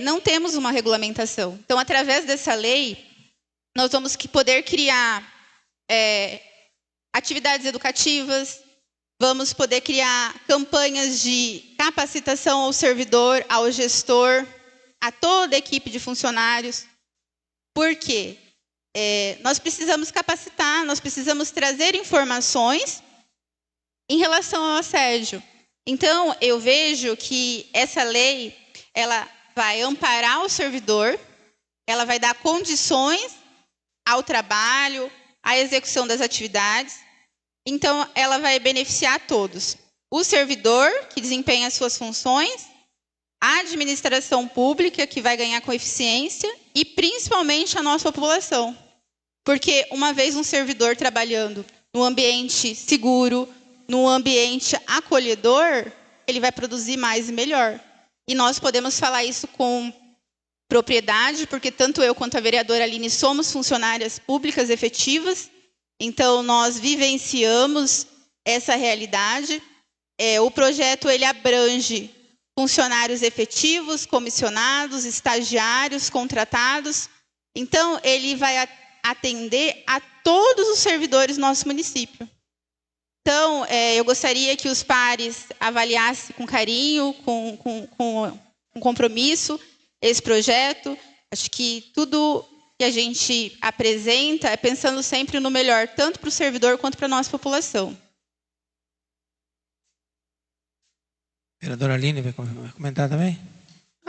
Não temos uma regulamentação. Então, através dessa lei, nós vamos poder criar atividades educativas, vamos poder criar campanhas de capacitação ao servidor, ao gestor, a toda a equipe de funcionários. Por quê? Nós precisamos capacitar, nós precisamos trazer informações em relação ao assédio. Então, eu vejo que essa lei, ela vai amparar o servidor, ela vai dar condições ao trabalho, à execução das atividades. Então, ela vai beneficiar todos. O servidor, que desempenha as suas funções, a administração pública, que vai ganhar com eficiência, e principalmente a nossa população. Porque uma vez um servidor trabalhando num ambiente seguro, num ambiente acolhedor, ele vai produzir mais e melhor. E nós podemos falar isso com propriedade, porque tanto eu quanto a vereadora Aline somos funcionárias públicas efetivas, então nós vivenciamos essa realidade. O projeto ele abrange funcionários efetivos, comissionados, estagiários, contratados. Então, ele vai atender a todos os servidores do nosso município. Então, eu gostaria que os pares avaliassem com carinho, com compromisso, esse projeto. Acho que tudo que a gente apresenta é pensando sempre no melhor, tanto para o servidor quanto para a nossa população. Vereadora Aline, vai comentar também?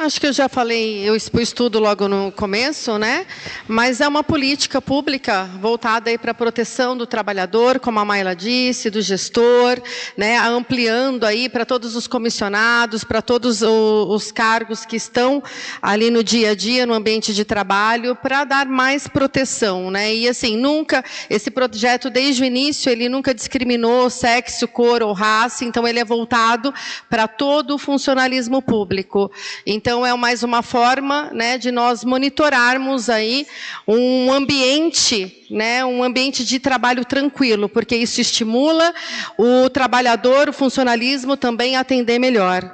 Acho que eu já falei, eu expus tudo logo no começo, né? Mas é uma política pública voltada aí para a proteção do trabalhador, como a Mayla disse, do gestor, né? Ampliando aí para todos os comissionados, para todos os cargos que estão ali no dia a dia, no ambiente de trabalho, para dar mais proteção, né? E assim, nunca, esse projeto desde o início, ele nunca discriminou sexo, cor ou raça, então ele é voltado para todo o funcionalismo público. Então, é mais uma forma, né, de nós monitorarmos aí um ambiente, né, um ambiente de trabalho tranquilo, porque isso estimula o trabalhador, o funcionalismo também a atender melhor.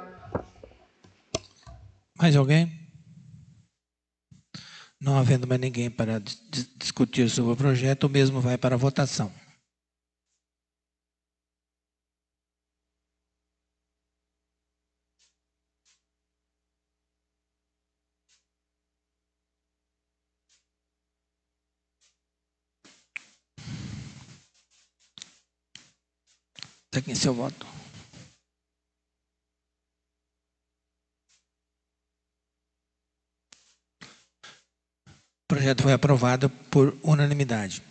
Mais alguém? Não havendo mais ninguém para discutir sobre o projeto, o mesmo vai para a votação. Está aqui em seu voto. O projeto foi aprovado por unanimidade.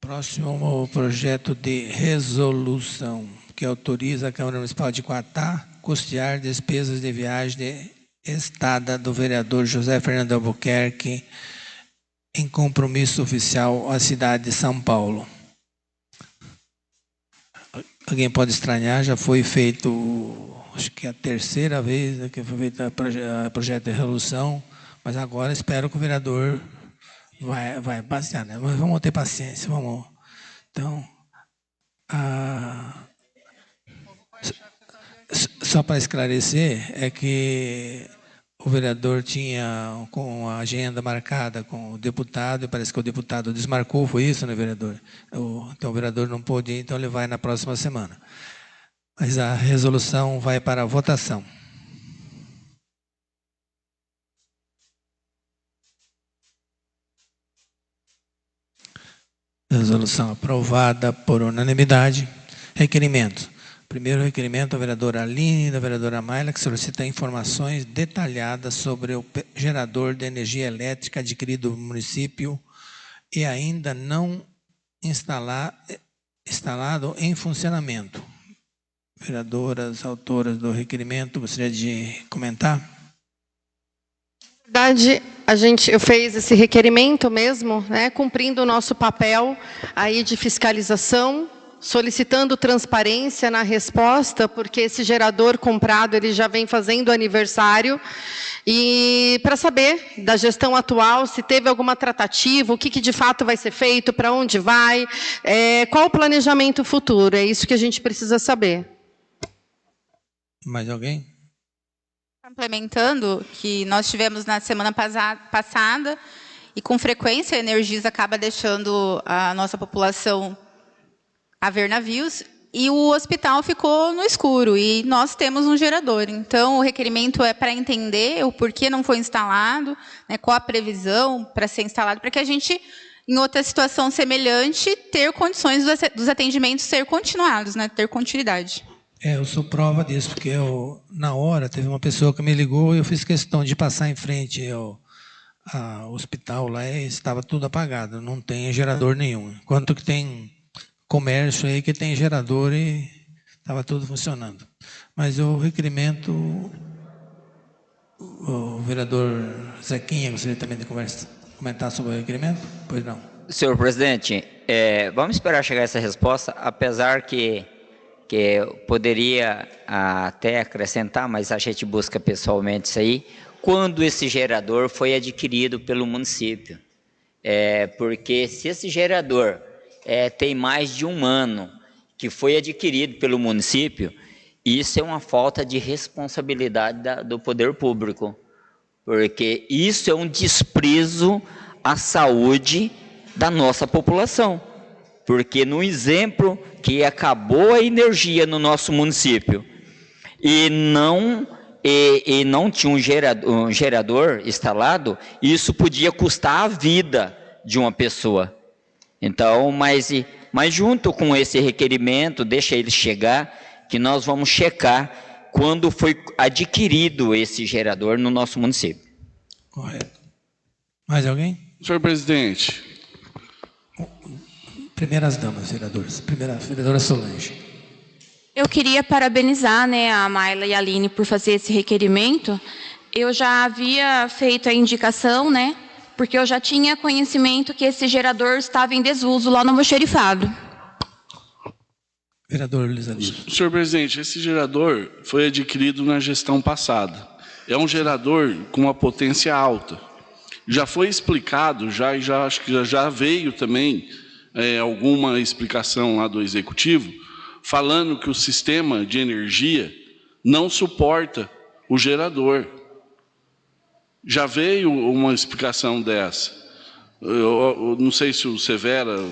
Próximo projeto de resolução que autoriza a Câmara Municipal de Quatá custear despesas de viagem de estada do vereador José Fernando Albuquerque em compromisso oficial à cidade de São Paulo. Alguém pode estranhar, já foi feito, acho que é a terceira vez que foi feito o projeto de resolução, mas agora espero que o vereador vai passear, né? Mas vamos ter paciência, vamos. Então, só para esclarecer, é que o vereador tinha com a agenda marcada com o deputado, e parece que o deputado desmarcou, foi isso, né, vereador? Então o vereador não pôde ir, então ele vai na próxima semana. Mas a resolução vai para a votação. Resolução aprovada por unanimidade. Requerimento. Primeiro requerimento, a vereadora Aline e da vereadora Mayla, que solicita informações detalhadas sobre o gerador de energia elétrica adquirido no município e ainda não instalado em funcionamento. Vereadoras, autoras do requerimento, gostaria de comentar? Na verdade, eu fiz esse requerimento mesmo, né, cumprindo o nosso papel aí de fiscalização, solicitando transparência na resposta, porque esse gerador comprado ele já vem fazendo aniversário, e para saber da gestão atual, se teve alguma tratativa, o que de fato vai ser feito, para onde vai, qual o planejamento futuro, é isso que a gente precisa saber. Mais alguém? Complementando, que nós tivemos na semana passada, e com frequência a Energisa acaba deixando a nossa população a ver navios, e o hospital ficou no escuro, e nós temos um gerador. Então, o requerimento é para entender o porquê não foi instalado, né, qual a previsão para ser instalado, para que a gente, em outra situação semelhante, ter condições dos atendimentos ser continuados, né, ter continuidade. Eu sou prova disso, porque na hora teve uma pessoa que me ligou e eu fiz questão de passar em frente ao hospital lá e estava tudo apagado, não tem gerador nenhum. Enquanto que tem comércio aí que tem gerador e estava tudo funcionando. Mas o requerimento, o vereador Zequinha gostaria também de comentar sobre o requerimento? Pois não. Senhor presidente, vamos esperar chegar essa resposta, apesar que poderia até acrescentar, mas a gente busca pessoalmente isso aí, quando esse gerador foi adquirido pelo município. Porque se esse gerador tem mais de 1 ano que foi adquirido pelo município, isso é uma falta de responsabilidade do poder público, porque isso é um desprezo à saúde da nossa população. Porque no exemplo que acabou a energia no nosso município e não tinha um gerador instalado, isso podia custar a vida de uma pessoa. Então, mas junto com esse requerimento, deixa ele chegar, que nós vamos checar quando foi adquirido esse gerador no nosso município. Correto. Mais alguém? Senhor presidente. Primeiras damas, vereadoras. Vereadora Solange. Eu queria parabenizar, né, a Mayla e a Aline por fazer esse requerimento. Eu já havia feito a indicação, né, porque eu já tinha conhecimento que esse gerador estava em desuso lá no almoxarifado. Vereador Luiz Adilson. Senhor presidente, esse gerador foi adquirido na gestão passada. É um gerador com uma potência alta. Já foi explicado, acho que já veio também alguma explicação lá do Executivo, falando que o sistema de energia não suporta o gerador. Já veio uma explicação dessa. Eu não sei se o Severa,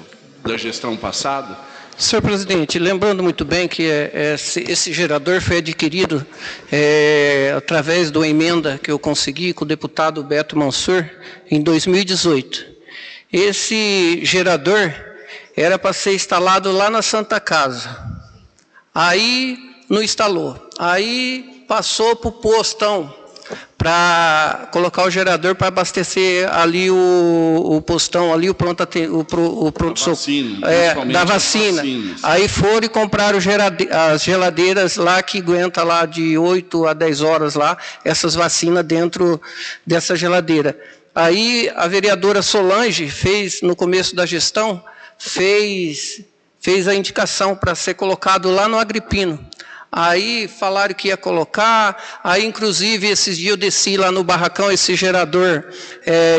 da gestão passada... Senhor presidente, lembrando muito bem que esse gerador foi adquirido através de uma emenda que eu consegui com o deputado Beto Mansur em 2018. Esse gerador era para ser instalado lá na Santa Casa. Aí não instalou. Aí passou para o postão para colocar o gerador para abastecer ali o postão, ali o pronto-socorro da vacina. Aí foram e compraram as geladeiras lá que aguenta lá de 8 a 10 horas lá, essas vacinas dentro dessa geladeira. Aí a vereadora Solange fez, no começo da gestão, fez a indicação para ser colocado lá no Agripino. Aí falaram que ia colocar, aí inclusive esses dias eu desci lá no barracão, esse gerador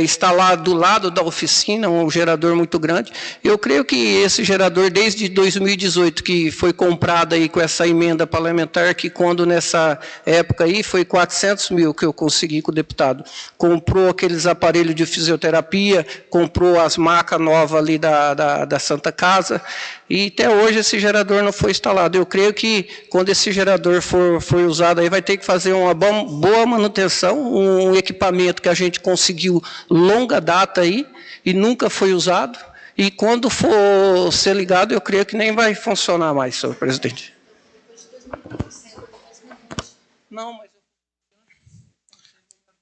está lá do lado da oficina, um gerador muito grande. Eu creio que esse gerador, desde 2018, que foi comprado aí com essa emenda parlamentar, que quando nessa época aí foi 400 mil que eu consegui com o deputado. Comprou aqueles aparelhos de fisioterapia, comprou as macas novas ali da Santa Casa, e até hoje esse gerador não foi instalado. Eu creio que quando esse gerador for usado, aí vai ter que fazer uma boa manutenção, um equipamento que a gente conseguiu longa data aí e nunca foi usado. E quando for ser ligado, eu creio que nem vai funcionar mais, senhor presidente.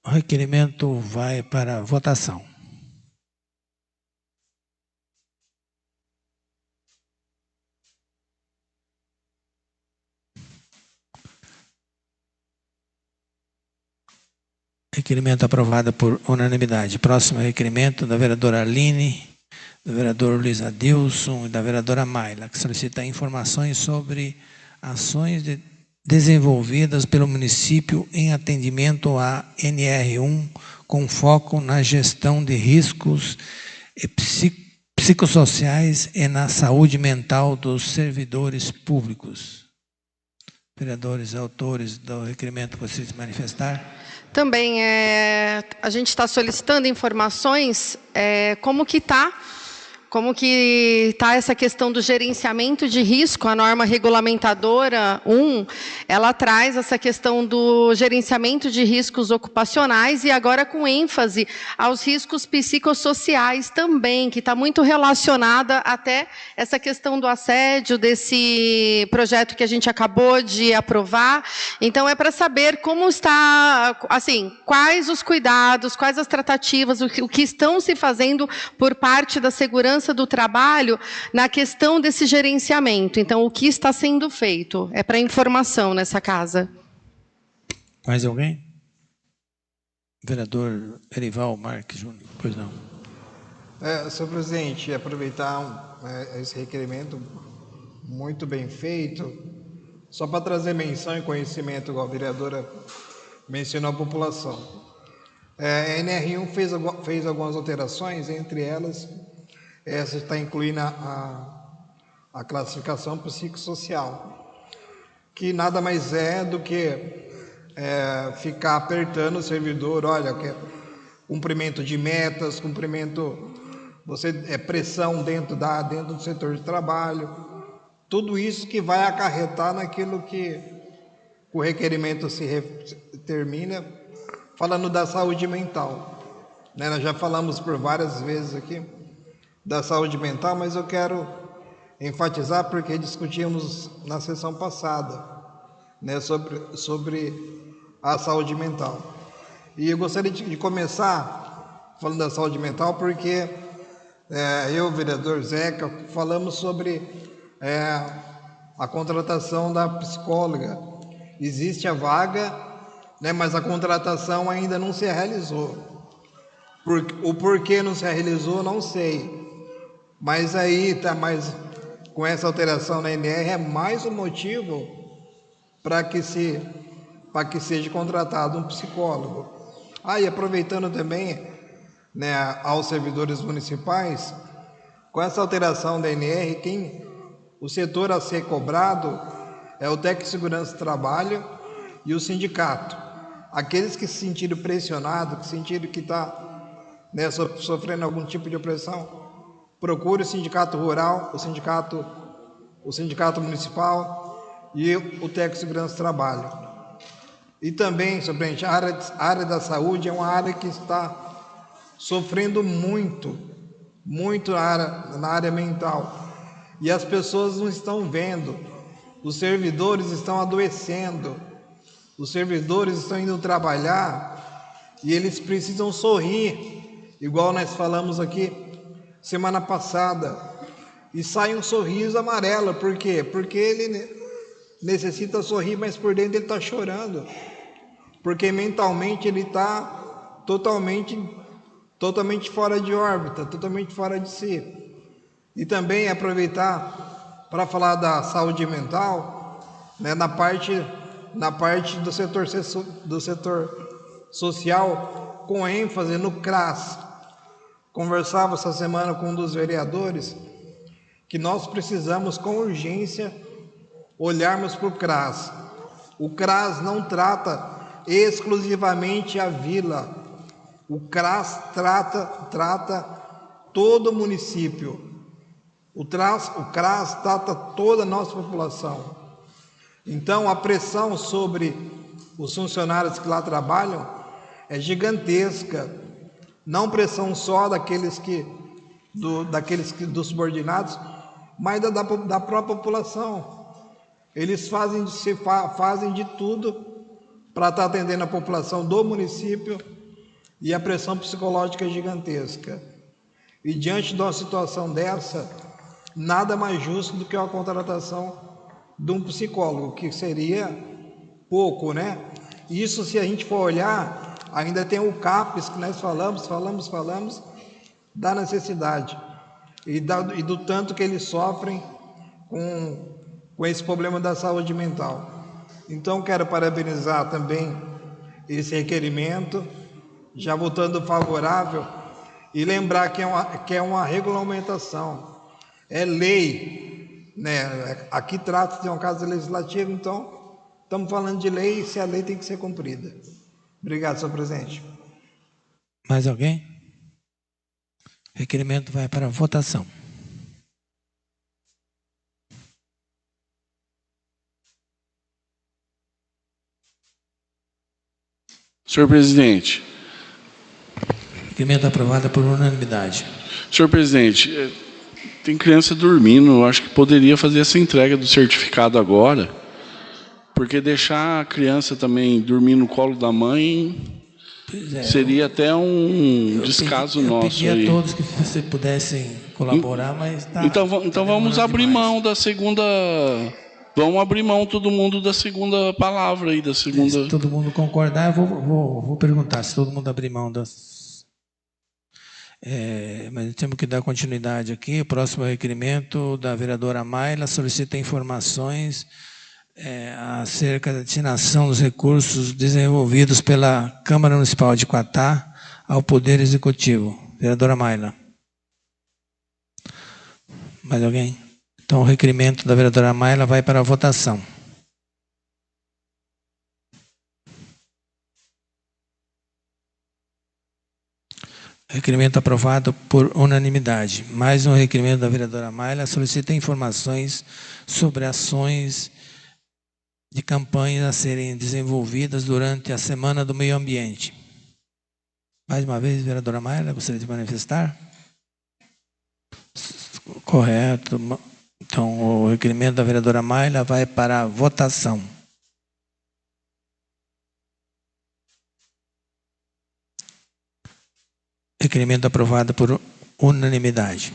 O requerimento vai para votação. Requerimento aprovado por unanimidade. Próximo requerimento da vereadora Aline, do vereador Luiz Adilson e da vereadora Mayla, que solicita informações sobre ações desenvolvidas pelo município em atendimento à NR1, com foco na gestão de riscos psicossociais e na saúde mental dos servidores públicos. Vereadores, autores do requerimento, vocês se manifestar? Também a gente está solicitando informações como que está essa questão do gerenciamento de risco. A norma regulamentadora 1, ela traz essa questão do gerenciamento de riscos ocupacionais e agora com ênfase aos riscos psicossociais também, que está muito relacionada até essa questão do assédio, desse projeto que a gente acabou de aprovar. Então, é para saber como está, assim, quais os cuidados, quais as tratativas, o que estão se fazendo por parte da segurança do trabalho na questão desse gerenciamento. Então, o que está sendo feito? É para informação nessa casa. Mais alguém? Vereador Erival Marques Júnior, pois não. Senhor presidente, aproveitar esse requerimento muito bem feito, só para trazer menção e conhecimento, igual a vereadora mencionou a população. A NR1 fez algumas alterações, entre elas, essa está incluindo a classificação psicossocial, que nada mais é do que ficar apertando o servidor, olha, que é cumprimento de metas, pressão dentro do setor de trabalho, tudo isso que vai acarretar naquilo que o requerimento se termina, falando da saúde mental. Nós já falamos por várias vezes aqui da saúde mental, mas eu quero enfatizar porque discutimos na sessão passada, sobre a saúde mental. E eu gostaria de começar falando da saúde mental porque eu, vereador Zeca, falamos sobre a contratação da psicóloga. Existe a vaga, mas a contratação ainda não se realizou. O porquê não se realizou, não sei. Mas aí, com essa alteração na NR, é mais um motivo para que seja contratado um psicólogo. E aproveitando também, aos servidores municipais, com essa alteração da NR, o setor a ser cobrado é o técnico de segurança do trabalho e o sindicato. Aqueles que se sentiram pressionados, que sentiram que está sofrendo algum tipo de opressão, procure o sindicato rural, o sindicato municipal e o técnico de segurança do trabalho. E também, senhor presidente, a área da saúde é uma área que está sofrendo muito na área mental. E as pessoas não estão vendo, os servidores estão adoecendo, os servidores estão indo trabalhar e eles precisam sorrir, igual nós falamos aqui semana passada, e sai um sorriso amarelo. Por quê? Porque ele necessita sorrir, mas por dentro ele está chorando, porque mentalmente ele está totalmente fora de órbita, totalmente fora de si. E também aproveitar para falar da saúde mental, na parte do setor social, com ênfase no CRAS. Conversava essa semana com um dos vereadores que nós precisamos, com urgência, olharmos para o CRAS. O CRAS não trata exclusivamente a vila. O CRAS trata todo o município. O CRAS trata toda a nossa população. Então, a pressão sobre os funcionários que lá trabalham é gigantesca. Não pressão só dos subordinados, mas da própria população. Eles fazem de tudo para estar atendendo a população do município e a pressão psicológica é gigantesca. E diante de uma situação dessa, nada mais justo do que a contratação de um psicólogo, que seria pouco, Isso, se a gente for olhar, Ainda tem o CAPES, que nós falamos da necessidade e do tanto que eles sofrem com esse problema da saúde mental. Então, quero parabenizar também esse requerimento, já votando favorável, e lembrar que é uma regulamentação, é lei, né? Aqui trata-se de uma casa legislativa, então estamos falando de lei, e se a lei tem que ser cumprida. Obrigado, senhor presidente. Mais alguém? O requerimento vai para a votação. Senhor presidente. Requerimento aprovado por unanimidade. Senhor presidente, tem criança dormindo, eu acho que poderia fazer essa entrega do certificado agora, porque deixar a criança também dormir no colo da mãe seria até um descaso nosso. Eu pedi a todos que vocês pudessem colaborar, mas tá. Então vamos abrir mão da segunda. Vamos abrir mão todo mundo da segunda palavra aí, da segunda. Se todo mundo concordar, eu vou perguntar se todo mundo abrir mão das. Mas temos que dar continuidade aqui. O próximo requerimento da vereadora Mayla solicita informações acerca da destinação dos recursos desenvolvidos pela Câmara Municipal de Quatá ao Poder Executivo. Vereadora Mayla. Mais alguém? Então, o requerimento da vereadora Mayla vai para a votação. Requerimento aprovado por unanimidade. Mais um requerimento da vereadora Mayla solicita informações sobre ações de campanha a serem desenvolvidas durante a Semana do Meio Ambiente. Mais uma vez, vereadora Mayla, gostaria de manifestar? Correto. Então, o requerimento da vereadora Mayla vai para a votação. Requerimento aprovado por unanimidade.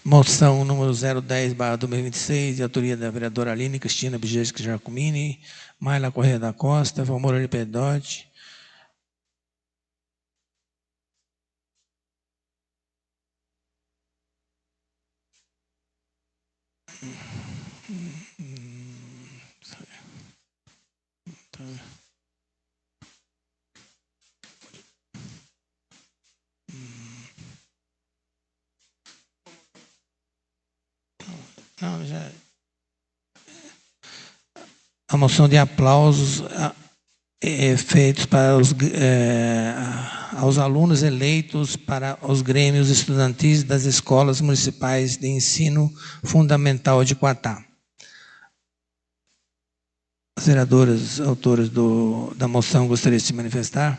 Moção número 010/2026, de autoria da vereadora Aline Cristina Bijeschi Giacomini, Mayla Correia da Costa, Valmor Alipedotti. Não, já. A moção de aplausos feitos para aos alunos eleitos para os grêmios estudantis das escolas municipais de ensino fundamental de Quatá. As vereadoras autoras da moção gostariam de se manifestar?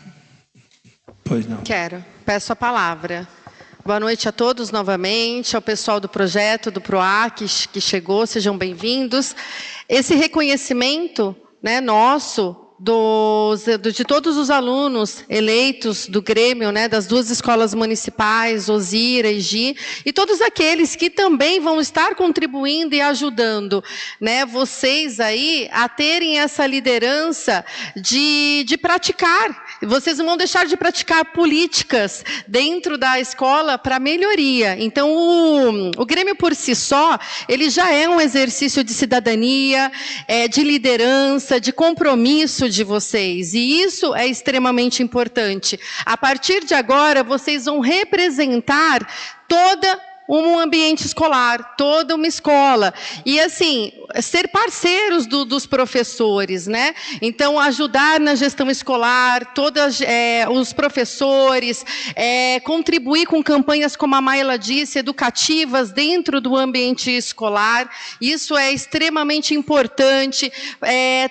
Pois não. Quero. Peço a palavra. Boa noite a todos novamente, ao pessoal do projeto, do PROAC, que chegou, sejam bem-vindos. Esse reconhecimento, né, nosso, de todos os alunos eleitos do Grêmio, né, das duas escolas municipais, Osira e Gi, e todos aqueles que também vão estar contribuindo e ajudando, né, vocês aí a terem essa liderança de praticar. Vocês não vão deixar de praticar políticas dentro da escola para melhoria. Então, o Grêmio por si só, ele já é um exercício de cidadania, de liderança, de compromisso de vocês. E isso é extremamente importante. A partir de agora, vocês vão representar um ambiente escolar, toda uma escola. E, assim, ser parceiros dos professores, né? Então, ajudar na gestão escolar, os professores, contribuir com campanhas, como a Mayla disse, educativas dentro do ambiente escolar. Isso é extremamente importante.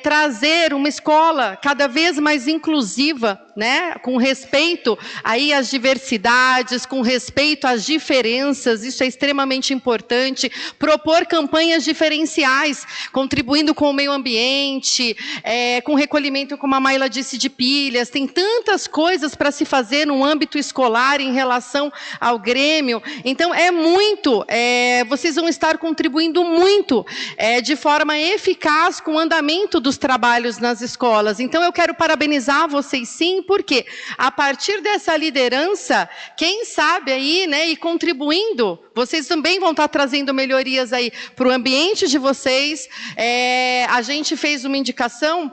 Trazer uma escola cada vez mais inclusiva, né? Com respeito aí às diversidades, com respeito às diferenças. Isso é extremamente importante. Propor campanhas diferenciais, contribuindo com o meio ambiente, com recolhimento, como a Mayla disse, de pilhas. Tem tantas coisas para se fazer no âmbito escolar em relação ao Grêmio. Então, vocês vão estar contribuindo muito, de forma eficaz com o andamento dos trabalhos nas escolas. Então, eu quero parabenizar vocês, sim, porque a partir dessa liderança, quem sabe aí, né, e contribuindo, vocês também vão estar trazendo melhorias aí para o ambiente de vocês. A gente fez uma indicação,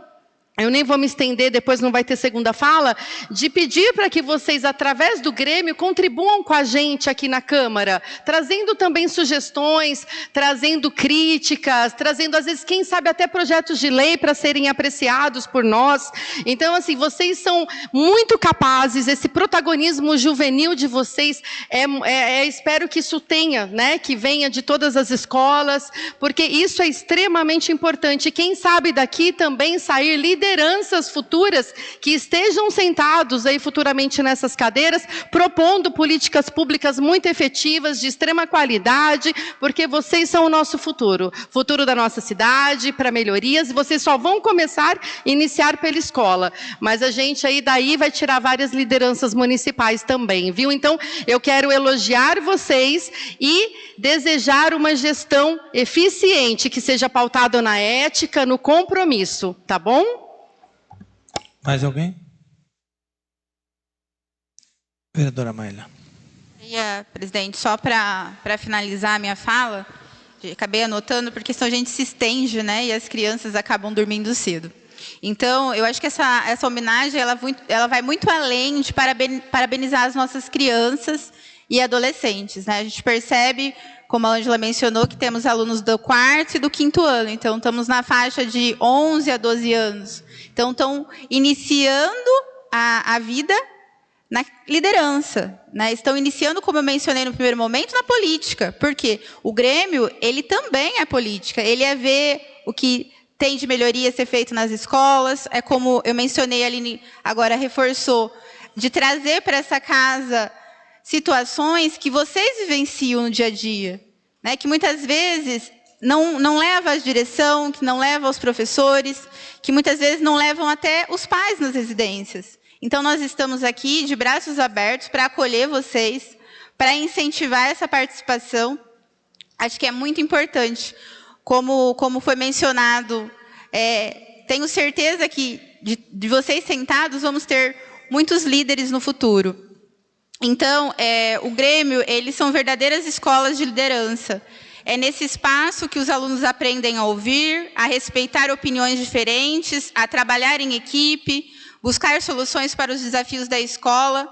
eu nem vou me estender, depois não vai ter segunda fala, de pedir para que vocês, através do Grêmio, contribuam com a gente aqui na Câmara, trazendo também sugestões, trazendo críticas, trazendo, às vezes, quem sabe, até projetos de lei para serem apreciados por nós. Então, assim, vocês são muito capazes, esse protagonismo juvenil de vocês, espero que isso tenha, né, que venha de todas as escolas, porque isso é extremamente importante. Quem sabe daqui também sair lideranças futuras que estejam sentados aí futuramente nessas cadeiras, propondo políticas públicas muito efetivas, de extrema qualidade, porque vocês são o nosso futuro da nossa cidade, para melhorias, e vocês só vão iniciar pela escola, mas a gente aí daí vai tirar várias lideranças municipais também, viu? Então, eu quero elogiar vocês e desejar uma gestão eficiente, que seja pautada na ética, no compromisso, tá bom? Mais alguém? Vereadora Maila. Presidente, só para finalizar a minha fala, acabei anotando, porque senão a gente se estende, né, e as crianças acabam dormindo cedo. Então, eu acho que essa homenagem ela vai muito além de parabenizar as nossas crianças e adolescentes, né? A gente percebe, como a Ângela mencionou, que temos alunos do 4º e do 5º ano. Então, estamos na faixa de 11 a 12 anos. Então, estão iniciando a vida na liderança, né? Estão iniciando, como eu mencionei no primeiro momento, na política. Porque o Grêmio, ele também é política. Ele é ver o que tem de melhoria ser feito nas escolas. É como eu mencionei, a Aline agora reforçou, de trazer para essa casa situações que vocês vivenciam no dia a dia, né? Que muitas vezes não leva à direção, que não leva aos professores, que muitas vezes não levam até os pais nas residências. Então, nós estamos aqui de braços abertos para acolher vocês, para incentivar essa participação. Acho que é muito importante. Como foi mencionado, tenho certeza que de vocês sentados vamos ter muitos líderes no futuro. Então, o Grêmio, eles são verdadeiras escolas de liderança. É nesse espaço que os alunos aprendem a ouvir, a respeitar opiniões diferentes, a trabalhar em equipe, buscar soluções para os desafios da escola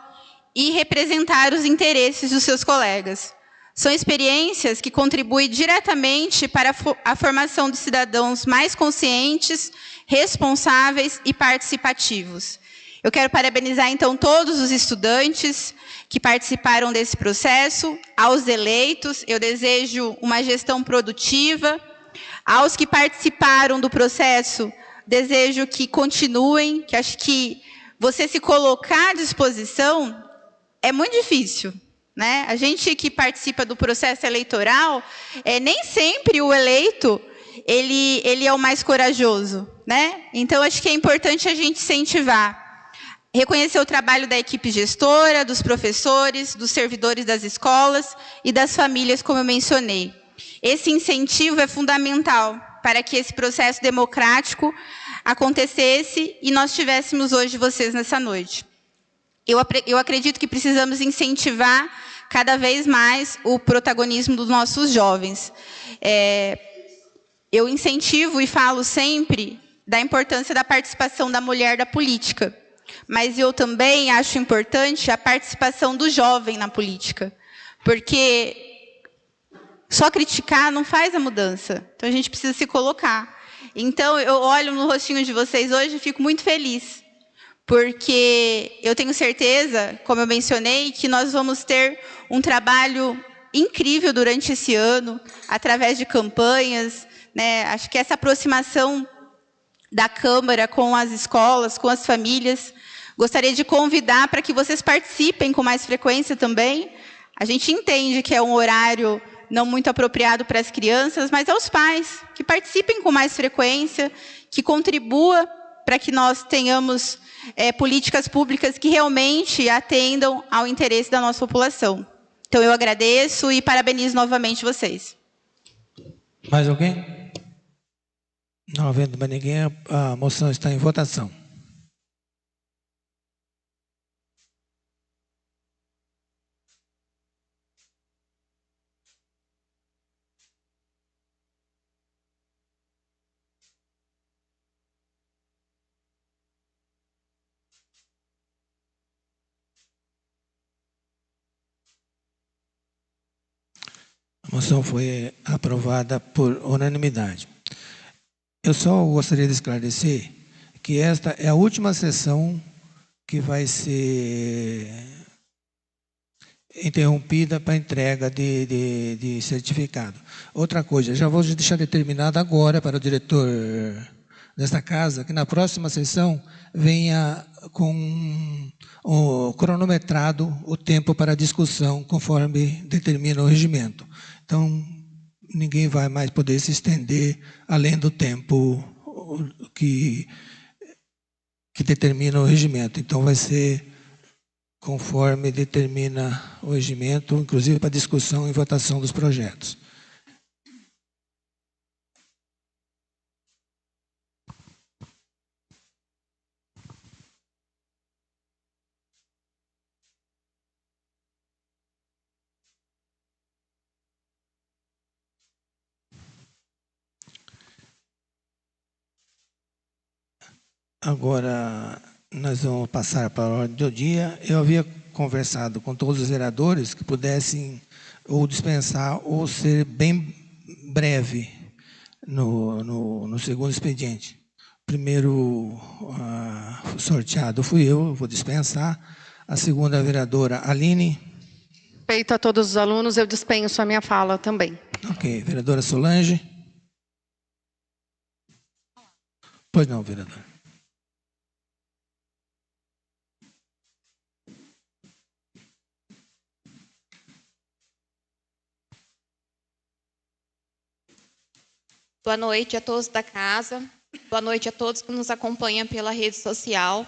e representar os interesses dos seus colegas. São experiências que contribuem diretamente para a formação de cidadãos mais conscientes, responsáveis e participativos. Eu quero parabenizar, então, todos os estudantes que participaram desse processo, aos eleitos, eu desejo uma gestão produtiva, aos que participaram do processo, desejo que continuem, que acho que você se colocar à disposição é muito difícil, né? A gente que participa do processo eleitoral, nem sempre o eleito ele é o mais corajoso, né? Então, acho que é importante a gente incentivar. Reconhecer o trabalho da equipe gestora, dos professores, dos servidores das escolas e das famílias, como eu mencionei. Esse incentivo é fundamental para que esse processo democrático acontecesse e nós tivéssemos hoje vocês nessa noite. Eu acredito que precisamos incentivar cada vez mais o protagonismo dos nossos jovens. Eu incentivo e falo sempre da importância da participação da mulher da política. Mas eu também acho importante a participação do jovem na política, porque só criticar não faz a mudança. Então, a gente precisa se colocar. Então, eu olho no rostinho de vocês hoje e fico muito feliz, porque eu tenho certeza, como eu mencionei, que nós vamos ter um trabalho incrível durante esse ano, através de campanhas, né? Acho que essa aproximação da Câmara com as escolas, com as famílias. Gostaria de convidar para que vocês participem com mais frequência também. A gente entende que é um horário não muito apropriado para as crianças, mas aos pais, que participem com mais frequência, que contribua para que nós tenhamos políticas públicas que realmente atendam ao interesse da nossa população. Então, eu agradeço e parabenizo novamente vocês. Mais alguém? Não havendo mais ninguém, a moção está em votação. A moção foi aprovada por unanimidade. Eu só gostaria de esclarecer que esta é a última sessão que vai ser interrompida para entrega de certificado. Outra coisa, já vou deixar determinado agora para o diretor desta casa, que na próxima sessão venha com o cronometrado o tempo para discussão, conforme determina o regimento. Então, ninguém vai mais poder se estender além do tempo que determina o regimento. Então, vai ser conforme determina o regimento, inclusive para discussão e votação dos projetos. Agora, nós vamos passar para a ordem do dia. Eu havia conversado com todos os vereadores que pudessem ou dispensar ou ser bem breve no segundo expediente. Primeiro sorteado fui eu vou dispensar. A segunda, a vereadora Aline. Respeito a todos os alunos, eu dispenso a minha fala também. Ok. Vereadora Solange. Pois não, vereadora. Boa noite a todos da casa, boa noite a todos que nos acompanham pela rede social.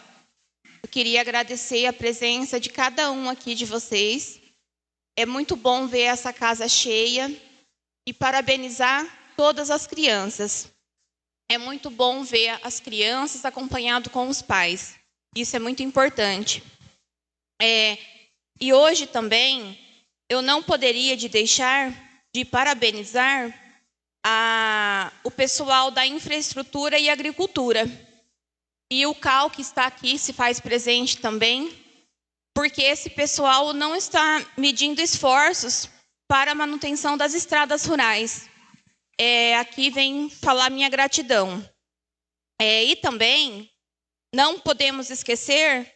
Eu queria agradecer a presença de cada um aqui de vocês. É muito bom ver essa casa cheia e parabenizar todas as crianças. É muito bom ver as crianças acompanhado com os pais. Isso é muito importante. E hoje também eu não poderia deixar de parabenizar o pessoal da infraestrutura e agricultura. E o CAL, que está aqui, se faz presente também, porque esse pessoal não está medindo esforços para a manutenção das estradas rurais. Aqui vem falar minha gratidão. E também não podemos esquecer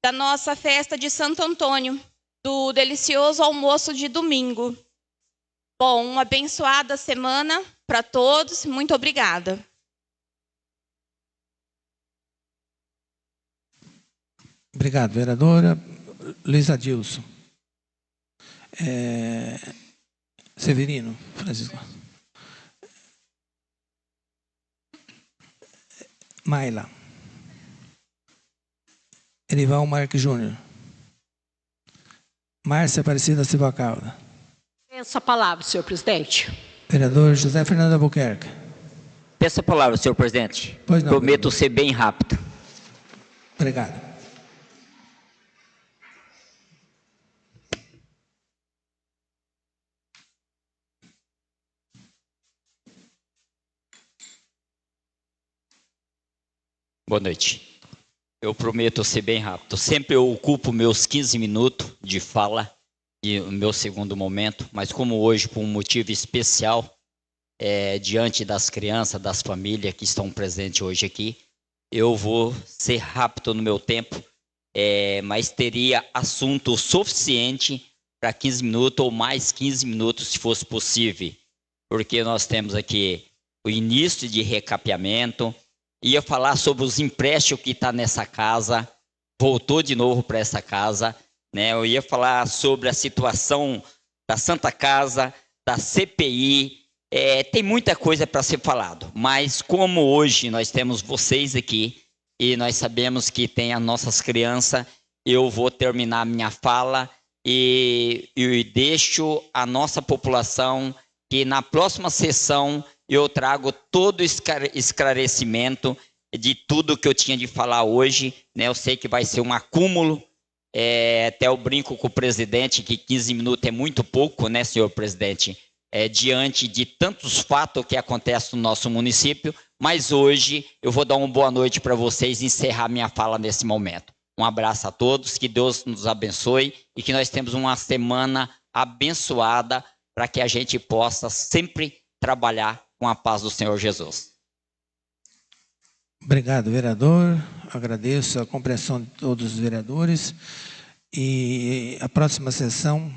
da nossa festa de Santo Antônio, do delicioso almoço de domingo. Bom, uma abençoada semana para todos. Muito obrigada. Obrigado, vereadora. Luiz Adilson. Severino Francisco. Maila. Erival Marques Júnior. Márcia Aparecida Silva Calda. Essa palavra, senhor presidente. Vereador José Fernando Albuquerque. Peço a palavra, senhor presidente. Pois não, prometo vereador. ser bem rápido. Obrigado. Boa noite. Eu prometo ser bem rápido. Sempre eu ocupo meus 15 minutos de fala e o meu segundo momento, mas como hoje, por um motivo especial, diante das crianças, das famílias que estão presentes hoje aqui, eu vou ser rápido no meu tempo, mas teria assunto suficiente para 15 minutos ou mais 15 minutos, se fosse possível, porque nós temos aqui o início de recapeamento, ia falar sobre os empréstimos que estão nessa casa, voltou de novo para essa casa, né? Eu ia falar sobre a situação da Santa Casa, da CPI, tem muita coisa para ser falado, mas como hoje nós temos vocês aqui e nós sabemos que tem as nossas crianças, eu vou terminar a minha fala e deixo a nossa população que na próxima sessão eu trago todo o esclarecimento de tudo que eu tinha de falar hoje, né? Eu sei que vai ser um acúmulo, até eu brinco com o presidente que 15 minutos é muito pouco, né, senhor presidente? Diante de tantos fatos que acontecem no nosso município, mas hoje eu vou dar uma boa noite para vocês e encerrar minha fala nesse momento. Um abraço a todos, que Deus nos abençoe e que nós temos uma semana abençoada para que a gente possa sempre trabalhar com a paz do Senhor Jesus. Obrigado, vereador. Agradeço a compreensão de todos os vereadores. E a próxima sessão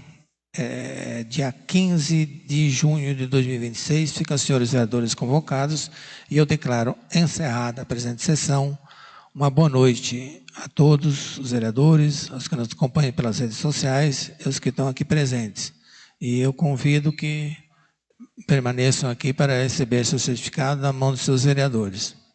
é dia 15 de junho de 2026. Ficam os senhores vereadores convocados e eu declaro encerrada a presente sessão. Uma boa noite a todos os vereadores, aos que nos acompanham pelas redes sociais e os que estão aqui presentes. E eu convido que permaneçam aqui para receber seu certificado na mão dos seus vereadores.